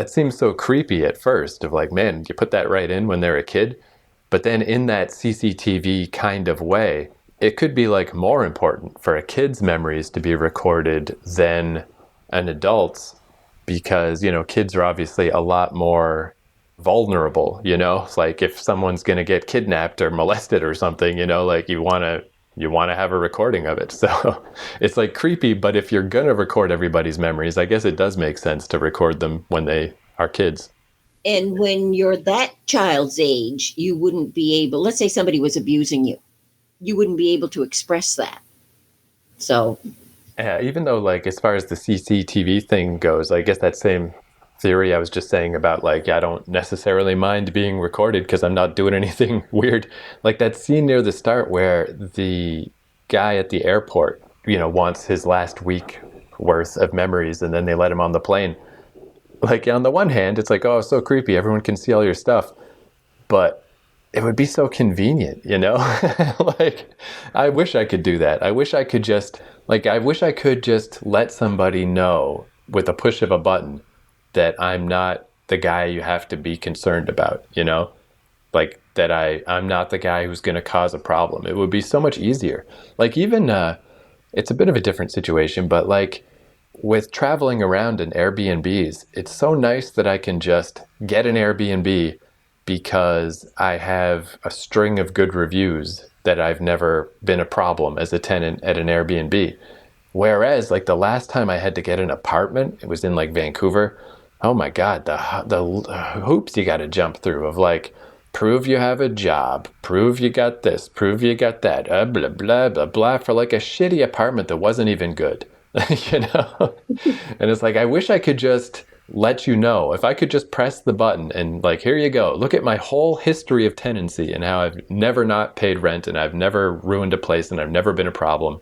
seems so creepy at first, of like, man, you put that right in when they're a kid. But then in that CCTV kind of way, it could be like more important for a kid's memories to be recorded than an adult's, because, you know, kids are obviously a lot more vulnerable, you know. It's like if someone's going to get kidnapped or molested or something, you know, like you want to have a recording of it. So it's like creepy, but if you're going to record everybody's memories, I guess it does make sense to record them when they are kids. And when you're that child's age, you wouldn't be able, let's say somebody was abusing you, you wouldn't be able to express that. So yeah, even though, like, as far as the CCTV thing goes, I guess that same theory I was just saying about, like, I don't necessarily mind being recorded because I'm not doing anything weird. Like that scene near the start where the guy at the airport, you know, wants his last week worth of memories, and then they let him on the plane. Like, on the one hand, it's like, oh, so creepy, everyone can see all your stuff. But it would be so convenient, you know? Like, I wish I could do that. I wish I could just let somebody know with a push of a button that I'm not the guy you have to be concerned about, you know? Like, that I'm not the guy who's going to cause a problem. It would be so much easier. Like, even, it's a bit of a different situation, but like with traveling around in Airbnbs, it's so nice that I can just get an Airbnb because I have a string of good reviews that I've never been a problem as a tenant at an Airbnb. Whereas, like, the last time I had to get an apartment, it was in like Vancouver. Oh my God, the hoops you got to jump through of like, prove you have a job, prove you got this, prove you got that, blah, blah, blah, blah, for like a shitty apartment that wasn't even good, you know? And it's like, I wish I could just let you know, if I could just press the button and like, here you go, look at my whole history of tenancy and how I've never not paid rent and I've never ruined a place and I've never been a problem.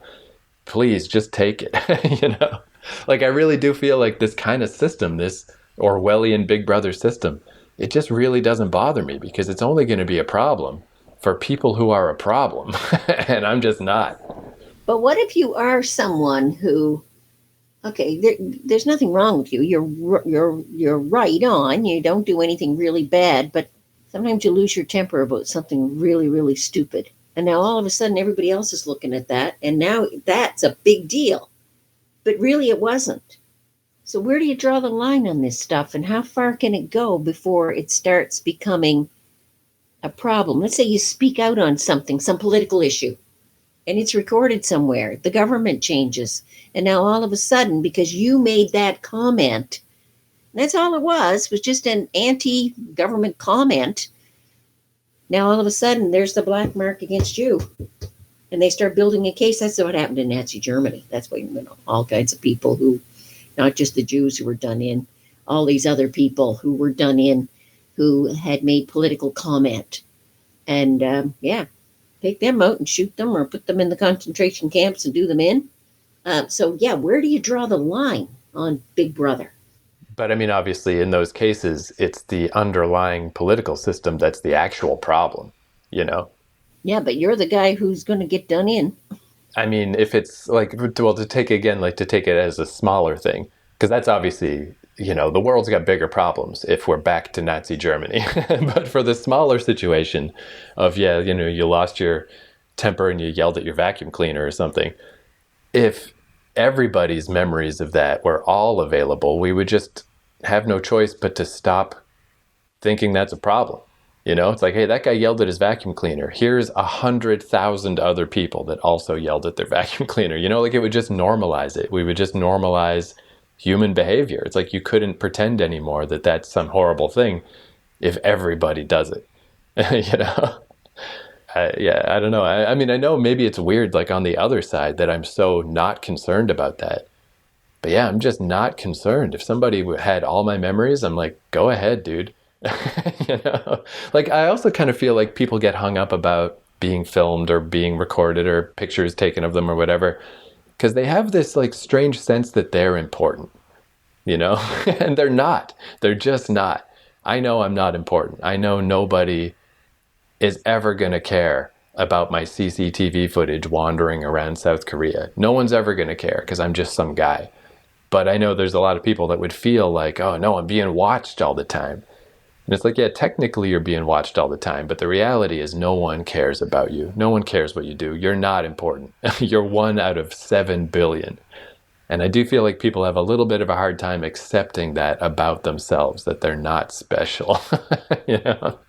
Please just take it, you know? Like, I really do feel like this kind of system, this Orwellian Big Brother system, it just really doesn't bother me because it's only going to be a problem for people who are a problem. And I'm just not. but what if you are someone who, okay, there's nothing wrong with you. You're right on. You don't do anything really bad, but sometimes you lose your temper about something really, really stupid. And now all of a sudden everybody else is looking at that, and now that's a big deal. But really it wasn't. So where do you draw the line on this stuff, and how far can it go before it starts becoming a problem? Let's say you speak out on something, some political issue, and it's recorded somewhere. The government changes. And now all of a sudden, because you made that comment, that's all it was just an anti-government comment. Now all of a sudden, there's the black mark against you. And they start building a case. That's what happened in Nazi Germany. That's why, you know, all kinds of people who, not just the Jews who were done in. all these other people who were done in, who had made political comment. And yeah, take them out and shoot them or put them in the concentration camps and do them in. So yeah, where do you draw the line on Big Brother? But I mean, obviously, in those cases, it's the underlying political system that's the actual problem, you know? Yeah, but you're the guy who's going to get done in. I mean, if it's like, well, to take again, like to take it as a smaller thing, because that's obviously, you know, the world's got bigger problems if we're back to Nazi Germany. But for the smaller situation of, yeah, you know, you lost your temper and you yelled at your vacuum cleaner or something, if everybody's memories of that were all available, we would just have no choice but to stop thinking that's a problem. You know, it's like, hey, that guy yelled at his vacuum cleaner. Here's 100,000 other people that also yelled at their vacuum cleaner. You know, like it would just normalize it. We would just normalize human behavior. It's like you couldn't pretend anymore that that's some horrible thing if everybody does it. You know? Yeah, I don't know. I mean, I know maybe it's weird, like on the other side, that I'm so not concerned about that. But yeah, I'm just not concerned. If somebody had all my memories, I'm like, go ahead, dude. You know, like I also kind of feel like people get hung up about being filmed or being recorded or pictures taken of them or whatever, because they have this like strange sense that they're important, you know, and they're not. They're just not. I know I'm not important. I know nobody is ever going to care about my CCTV footage wandering around South Korea. No one's ever going to care because I'm just some guy. But I know there's a lot of people that would feel like, oh no, I'm being watched all the time. And it's like, yeah, technically you're being watched all the time, but the reality is no one cares about you. No one cares what you do. You're not important. You're 1 out of 7 billion. And I do feel like people have a little bit of a hard time accepting that about themselves, that they're not special. You know?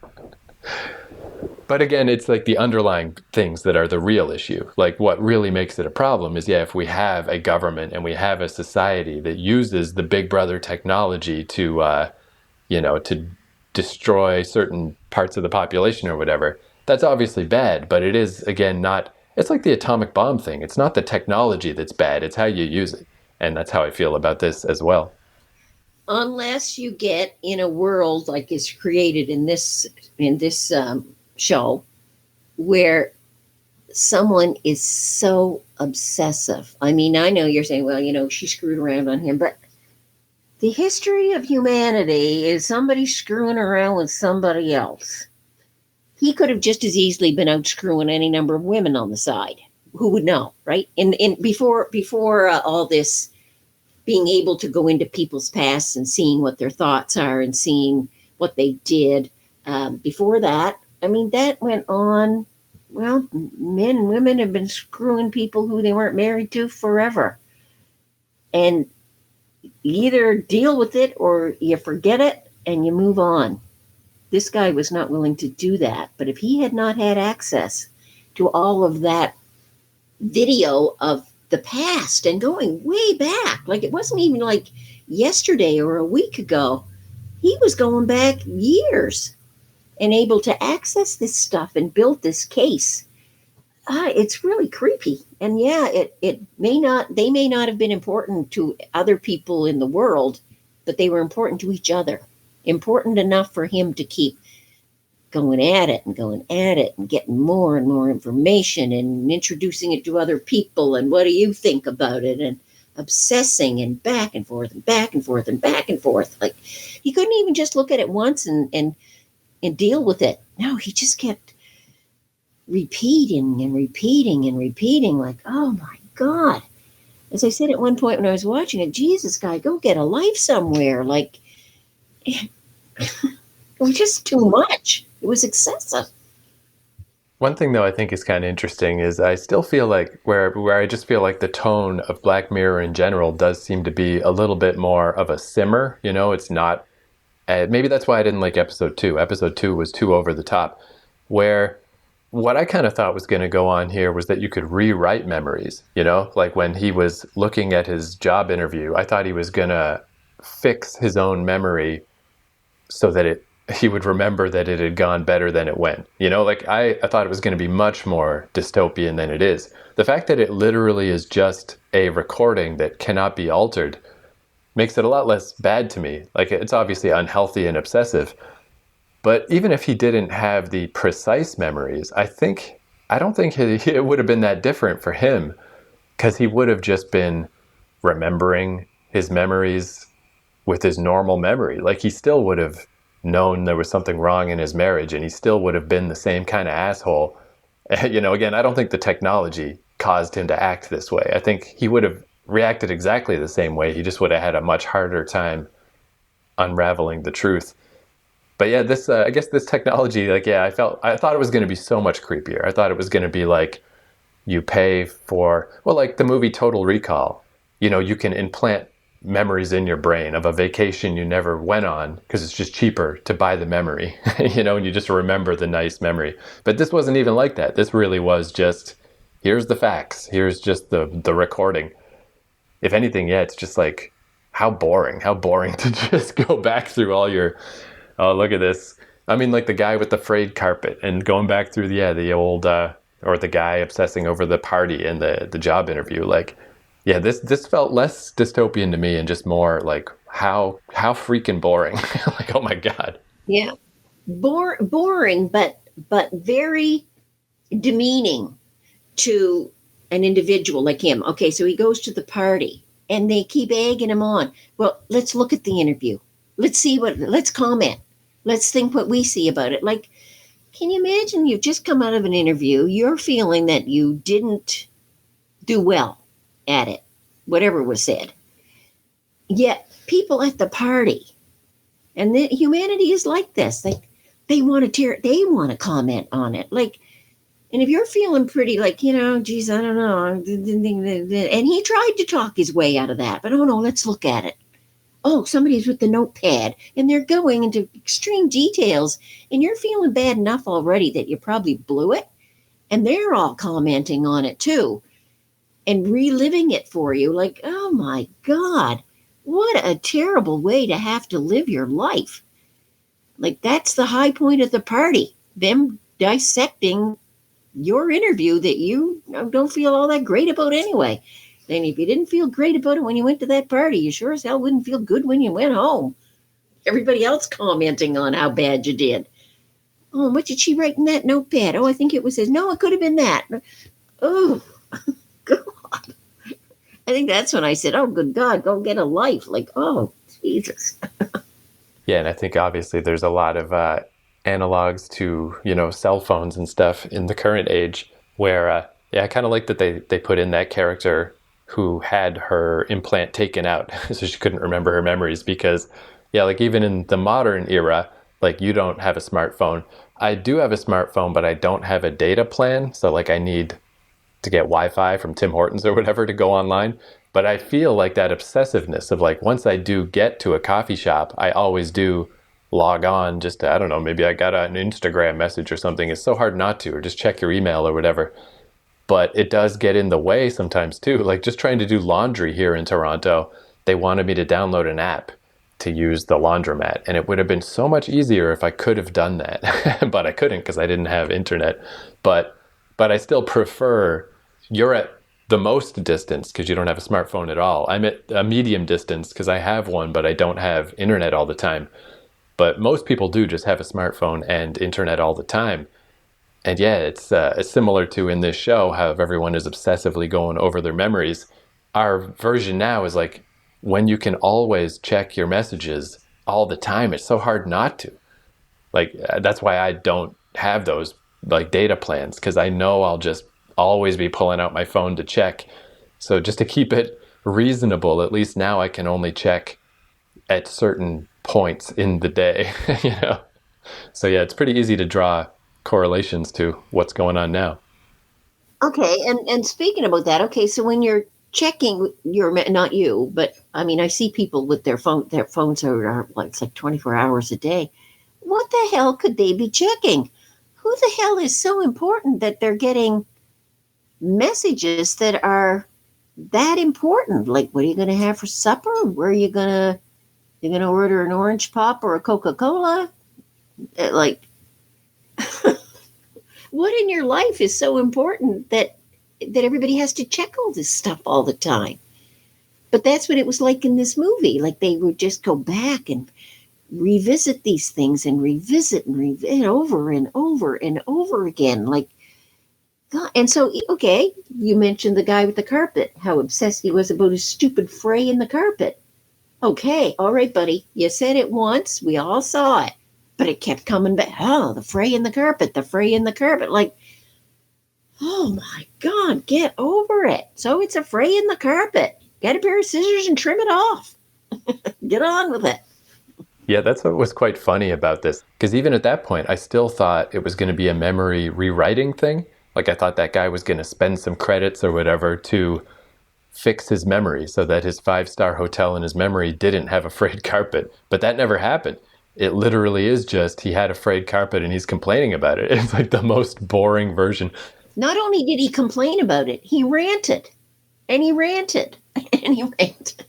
But again, it's like the underlying things that are the real issue. Like what really makes it a problem is, yeah, if we have a government and we have a society that uses the Big Brother technology to, you know, to destroy certain parts of the population or whatever, that's obviously bad. But it is, again, not, it's like the atomic bomb thing. It's not the technology that's bad, it's how you use it. And that's how I feel about this as well. Unless you get in a world like is created in this show, where someone is so obsessive. I mean, I know you're saying, well, you know, she screwed around on him, but the history of humanity is somebody screwing around with somebody else. He could have just as easily been out screwing any number of women on the side. Who would know, right? And before all this, being able to go into people's pasts and seeing what their thoughts are and seeing what they did. Before that, I mean, that went on. Well, men and women have been screwing people who they weren't married to forever. And you either deal with it or you forget it and you move on. This guy was not willing to do that. But if he had not had access to all of that video of the past and going way back, like it wasn't even like yesterday or a week ago, he was going back years and able to access this stuff and build this case. It's really creepy. And yeah, they may not have been important to other people in the world, but they were important to each other. Important enough for him to keep going at it and getting more and more information and introducing it to other people. And what do you think about it? And obsessing and back and forth and back and forth and back and forth. Like he couldn't even just look at it once and deal with it. No, he just kept repeating and repeating and repeating, like, oh my God. As I said at one point when I was watching it, Jesus, guy, go get a life somewhere. Like, it was just too much. It was excessive. One thing, though, I think is kind of interesting is I still feel like where I just feel like the tone of Black Mirror in general does seem to be a little bit more of a simmer. You know, it's not, maybe that's why I didn't like episode 2. Episode 2 was too over the top, where what I kind of thought was going to go on here was that you could rewrite memories, you know, like when he was looking at his job interview, I thought he was going to fix his own memory so that he would remember that it had gone better than it went. You know, like I thought it was going to be much more dystopian than it is. The fact that it literally is just a recording that cannot be altered makes it a lot less bad to me. Like, it's obviously unhealthy and obsessive, but even if he didn't have the precise memories, I don't think it would have been that different for him, because he would have just been remembering his memories with his normal memory. Like, he still would have known there was something wrong in his marriage, and he still would have been the same kind of asshole. Again, I don't think the technology caused him to act this way. I think he would have reacted exactly the same way. He just would have had a much harder time unraveling the truth. But yeah, this I guess this technology, like, yeah, I thought it was going to be so much creepier. I thought it was going to be like, you pay for, well, like the movie Total Recall. You can implant memories in your brain of a vacation you never went on, because it's just cheaper to buy the memory, and you just remember the nice memory. But this wasn't even like that. This really was just, here's the facts. Here's just the recording. If anything, yeah, it's just like, how boring to just go back through all your, oh, look at this. I mean, like the guy with the frayed carpet, and going back through the old, or the guy obsessing over the party in the job interview. Like, yeah, this felt less dystopian to me, and just more like, how freaking boring. Like, oh my God. Yeah. Boring, but very demeaning to an individual like him. Okay, so he goes to the party and they keep egging him on. Well, let's look at the interview. Let's comment. Let's think what we see about it. Like, can you imagine you've just come out of an interview, you're feeling that you didn't do well at it, whatever was said. Yet people at the party, and humanity is like this. They want to comment on it. Like, and if you're feeling pretty like, geez, I don't know. And he tried to talk his way out of that, but oh no, let's look at it. Oh, somebody's with the notepad and they're going into extreme details, and you're feeling bad enough already that you probably blew it. And they're all commenting on it too and reliving it for you. Like, oh my God, what a terrible way to have to live your life. Like, that's the high point of the party, them dissecting your interview that you don't feel all that great about anyway. And if you didn't feel great about it when you went to that party, you sure as hell wouldn't feel good when you went home. Everybody else commenting on how bad you did. Oh, what did she write in that notepad? Oh, I think it was his. No, it could have been that. Oh, God. I think that's when I said, oh, good God, go get a life. Like, oh, Jesus. Yeah, and I think obviously there's a lot of analogs to, cell phones and stuff in the current age, where, yeah, I kind of like that they put in that character who had her implant taken out so she couldn't remember her memories. Because, yeah, like even in the modern era, like, you don't have a smartphone. I do have a smartphone, but I don't have a data plan. So like, I need to get Wi-Fi from Tim Hortons or whatever to go online. But I feel like that obsessiveness of like, once I do get to a coffee shop, I always do log on just to, I don't know, maybe I got an Instagram message or something. It's so hard not to, or just check your email or whatever. But it does get in the way sometimes too. Like, just trying to do laundry here in Toronto, they wanted me to download an app to use the laundromat. And it would have been so much easier if I could have done that. But I couldn't, because I didn't have internet. But I still prefer, you're at the most distance because you don't have a smartphone at all. I'm at a medium distance because I have one, but I don't have internet all the time. But most people do just have a smartphone and internet all the time. And yeah, it's similar to in this show, how everyone is obsessively going over their memories. Our version now is like, when you can always check your messages all the time, it's so hard not to. Like, that's why I don't have those like data plans, because I know I'll just always be pulling out my phone to check. So just to keep it reasonable, at least now I can only check at certain points in the day. So yeah, it's pretty easy to draw correlations to what's going on now. Okay, and speaking about that, okay, so when you're checking your, not you, but I mean, I see people with their phones are like, it's like 24 hours a day. What the hell could they be checking? Who the hell is so important that they're getting messages that are that important? Like, what are you going to have for supper? Where are you you're going to order an orange pop or a Coca-Cola? Like, what in your life is so important that everybody has to check all this stuff all the time? But that's what it was like in this movie. Like they would just go back and revisit these things and revisit and revisit over and over and over again. Like, God. And so, okay, you mentioned the guy with the carpet, how obsessed he was about his stupid fray in the carpet. Okay, all right, buddy. You said it once. We all saw it. But it kept coming back. Oh, the fray in the carpet, the fray in the carpet. Like, oh my God, get over it. So it's a fray in the carpet. Get a pair of scissors and trim it off. Get on with it. Yeah, that's what was quite funny about this. Because even at that point, I still thought it was going to be a memory rewriting thing. Like I thought that guy was going to spend some credits or whatever to fix his memory so that his 5-star hotel in his memory didn't have a frayed carpet. But that never happened. It literally is just he had a frayed carpet and he's complaining about it. It's like the most boring version. Not only did he complain about it, he ranted. And he ranted. And he ranted.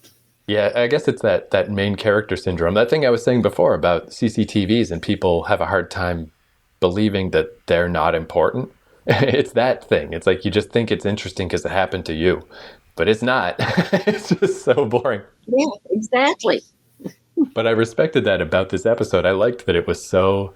Yeah, I guess it's that main character syndrome. That thing I was saying before about CCTVs and people have a hard time believing that they're not important. It's that thing. It's like you just think it's interesting because it happened to you. But it's not. It's just so boring. Yeah, exactly. But I respected that about this episode. I liked that it was so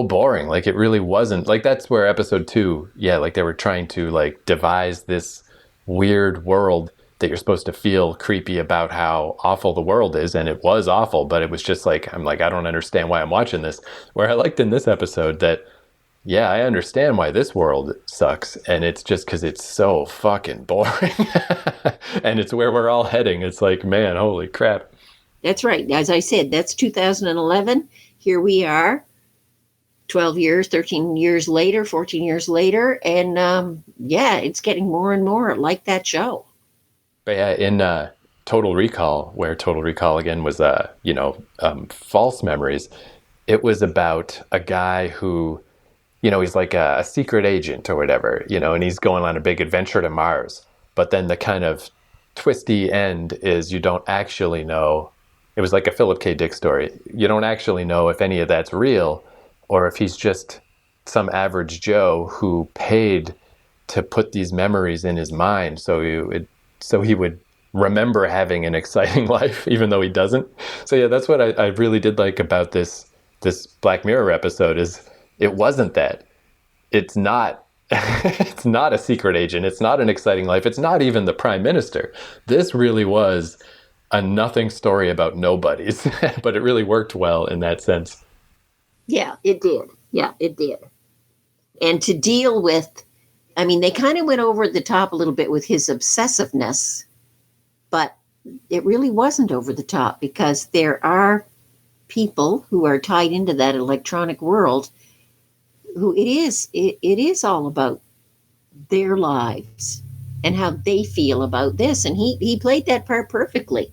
boring. Like it really wasn't. Like that's where episode 2, yeah, like they were trying to like devise this weird world that you're supposed to feel creepy about how awful the world is, and it was awful, but it was just like I'm like I don't understand why I'm watching this. Where I liked in this episode that yeah, I understand why this world sucks, and it's just because it's so fucking boring. And it's where we're all heading. It's like, man, holy crap. That's right. As I said, that's 2011. Here we are, 12 years, 13 years later, 14 years later. And yeah, it's getting more and more like that show. But yeah, in Total Recall, where Total Recall again was, false memories, it was about a guy who, he's like a secret agent or whatever, and he's going on a big adventure to Mars. But then the kind of twisty end is you don't actually know. It was like a Philip K. Dick story. You don't actually know if any of that's real or if he's just some average Joe who paid to put these memories in his mind so he would remember having an exciting life, even though he doesn't. So yeah, that's what I really did like about this Black Mirror episode is it wasn't that. It's not it's not a secret agent. It's not an exciting life. It's not even the prime minister. This really was a nothing story about nobodies, but it really worked well in that sense. Yeah, it did. Yeah, it did. And to deal with, I mean, they kind of went over the top a little bit with his obsessiveness, but it really wasn't over the top because there are people who are tied into that electronic world who it is all about their lives and how they feel about this. And he played that part perfectly.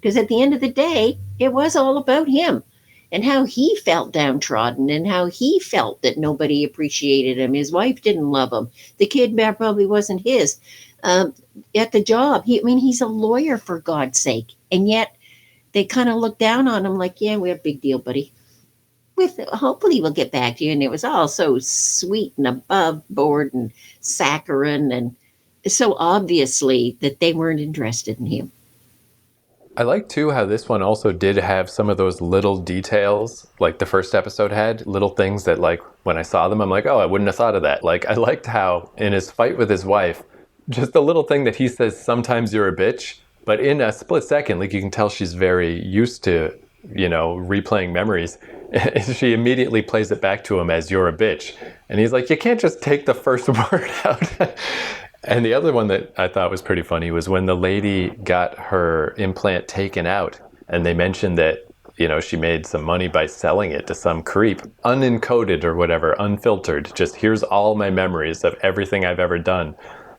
Because at the end of the day, it was all about him and how he felt downtrodden and how he felt that nobody appreciated him. His wife didn't love him. The kid probably wasn't his. At the job, he's a lawyer, for God's sake. And yet they kind of look down on him like, yeah, we're a big deal, buddy. Hopefully we'll get back to you. And it was all so sweet and above board and saccharine and so obviously that they weren't interested in him. I like too how this one also did have some of those little details like the first episode had, little things that like when I saw them, I'm like, oh, I wouldn't have thought of that. Like I liked how in his fight with his wife, just a little thing that he says, sometimes you're a bitch, but in a split second, like you can tell she's very used to, replaying memories. She immediately plays it back to him as you're a bitch. And he's like, you can't just take the first word out. And the other one that I thought was pretty funny was when the lady got her implant taken out and they mentioned that, she made some money by selling it to some creep, unencoded or whatever, unfiltered. Just here's all my memories of everything I've ever done.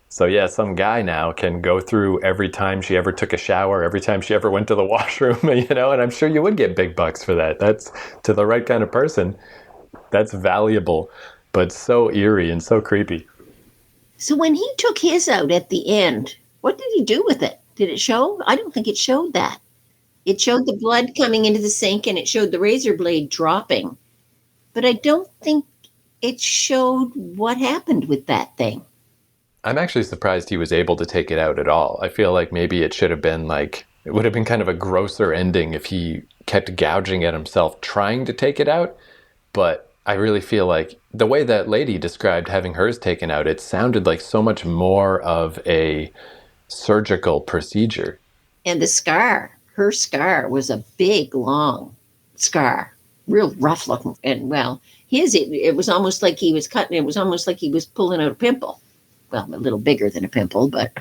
So yeah, some guy now can go through every time she ever took a shower, every time she ever went to the washroom, and I'm sure you would get big bucks for that. That's to the right kind of person. That's valuable, but so eerie and so creepy. So when he took his out at the end, what did he do with it? Did it show? I don't think it showed that. It showed the blood coming into the sink and it showed the razor blade dropping. But I don't think it showed what happened with that thing. I'm actually surprised he was able to take it out at all. I feel like maybe it should have been like, it would have been kind of a grosser ending if he kept gouging at himself trying to take it out. But I really feel like the way that lady described having hers taken out, it sounded like so much more of a surgical procedure. And the scar, her scar was a big, long scar, real rough looking. And well, it was almost like he was cutting, it was almost like he was pulling out a pimple. Well, a little bigger than a pimple, but.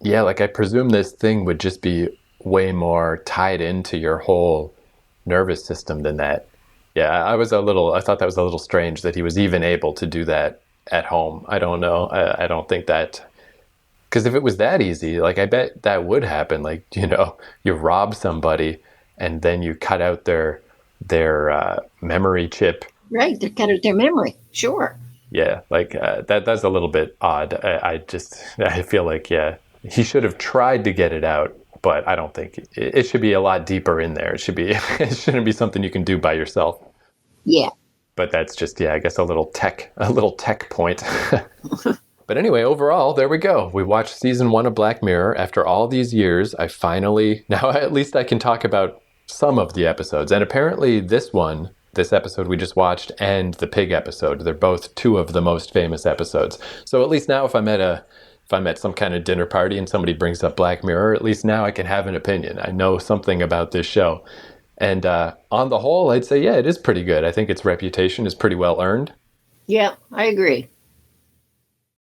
Yeah, like I presume this thing would just be way more tied into your whole nervous system than that. Yeah, I thought that was a little strange that he was even able to do that at home. I don't know. I don't think that, because if it was that easy, like I bet that would happen. Like, you rob somebody and then you cut out their memory chip. Right, they cut out their memory, sure. Yeah, like that's a little bit odd. I feel like, yeah, he should have tried to get it out, but I don't think it should be a lot deeper in there. It shouldn't be something you can do by yourself. Yeah. But that's just, yeah, I guess a little tech point. But anyway, overall, there we go. We watched season 1 of Black Mirror. After all these years, now at least I can talk about some of the episodes. And apparently this episode we just watched, and the pig episode, they're both 2 of the most famous episodes. So at least now if I'm at some kind of dinner party and somebody brings up Black Mirror, at least now I can have an opinion. I know something about this show. And on the whole, I'd say, yeah, it is pretty good. I think its reputation is pretty well earned. Yeah, I agree.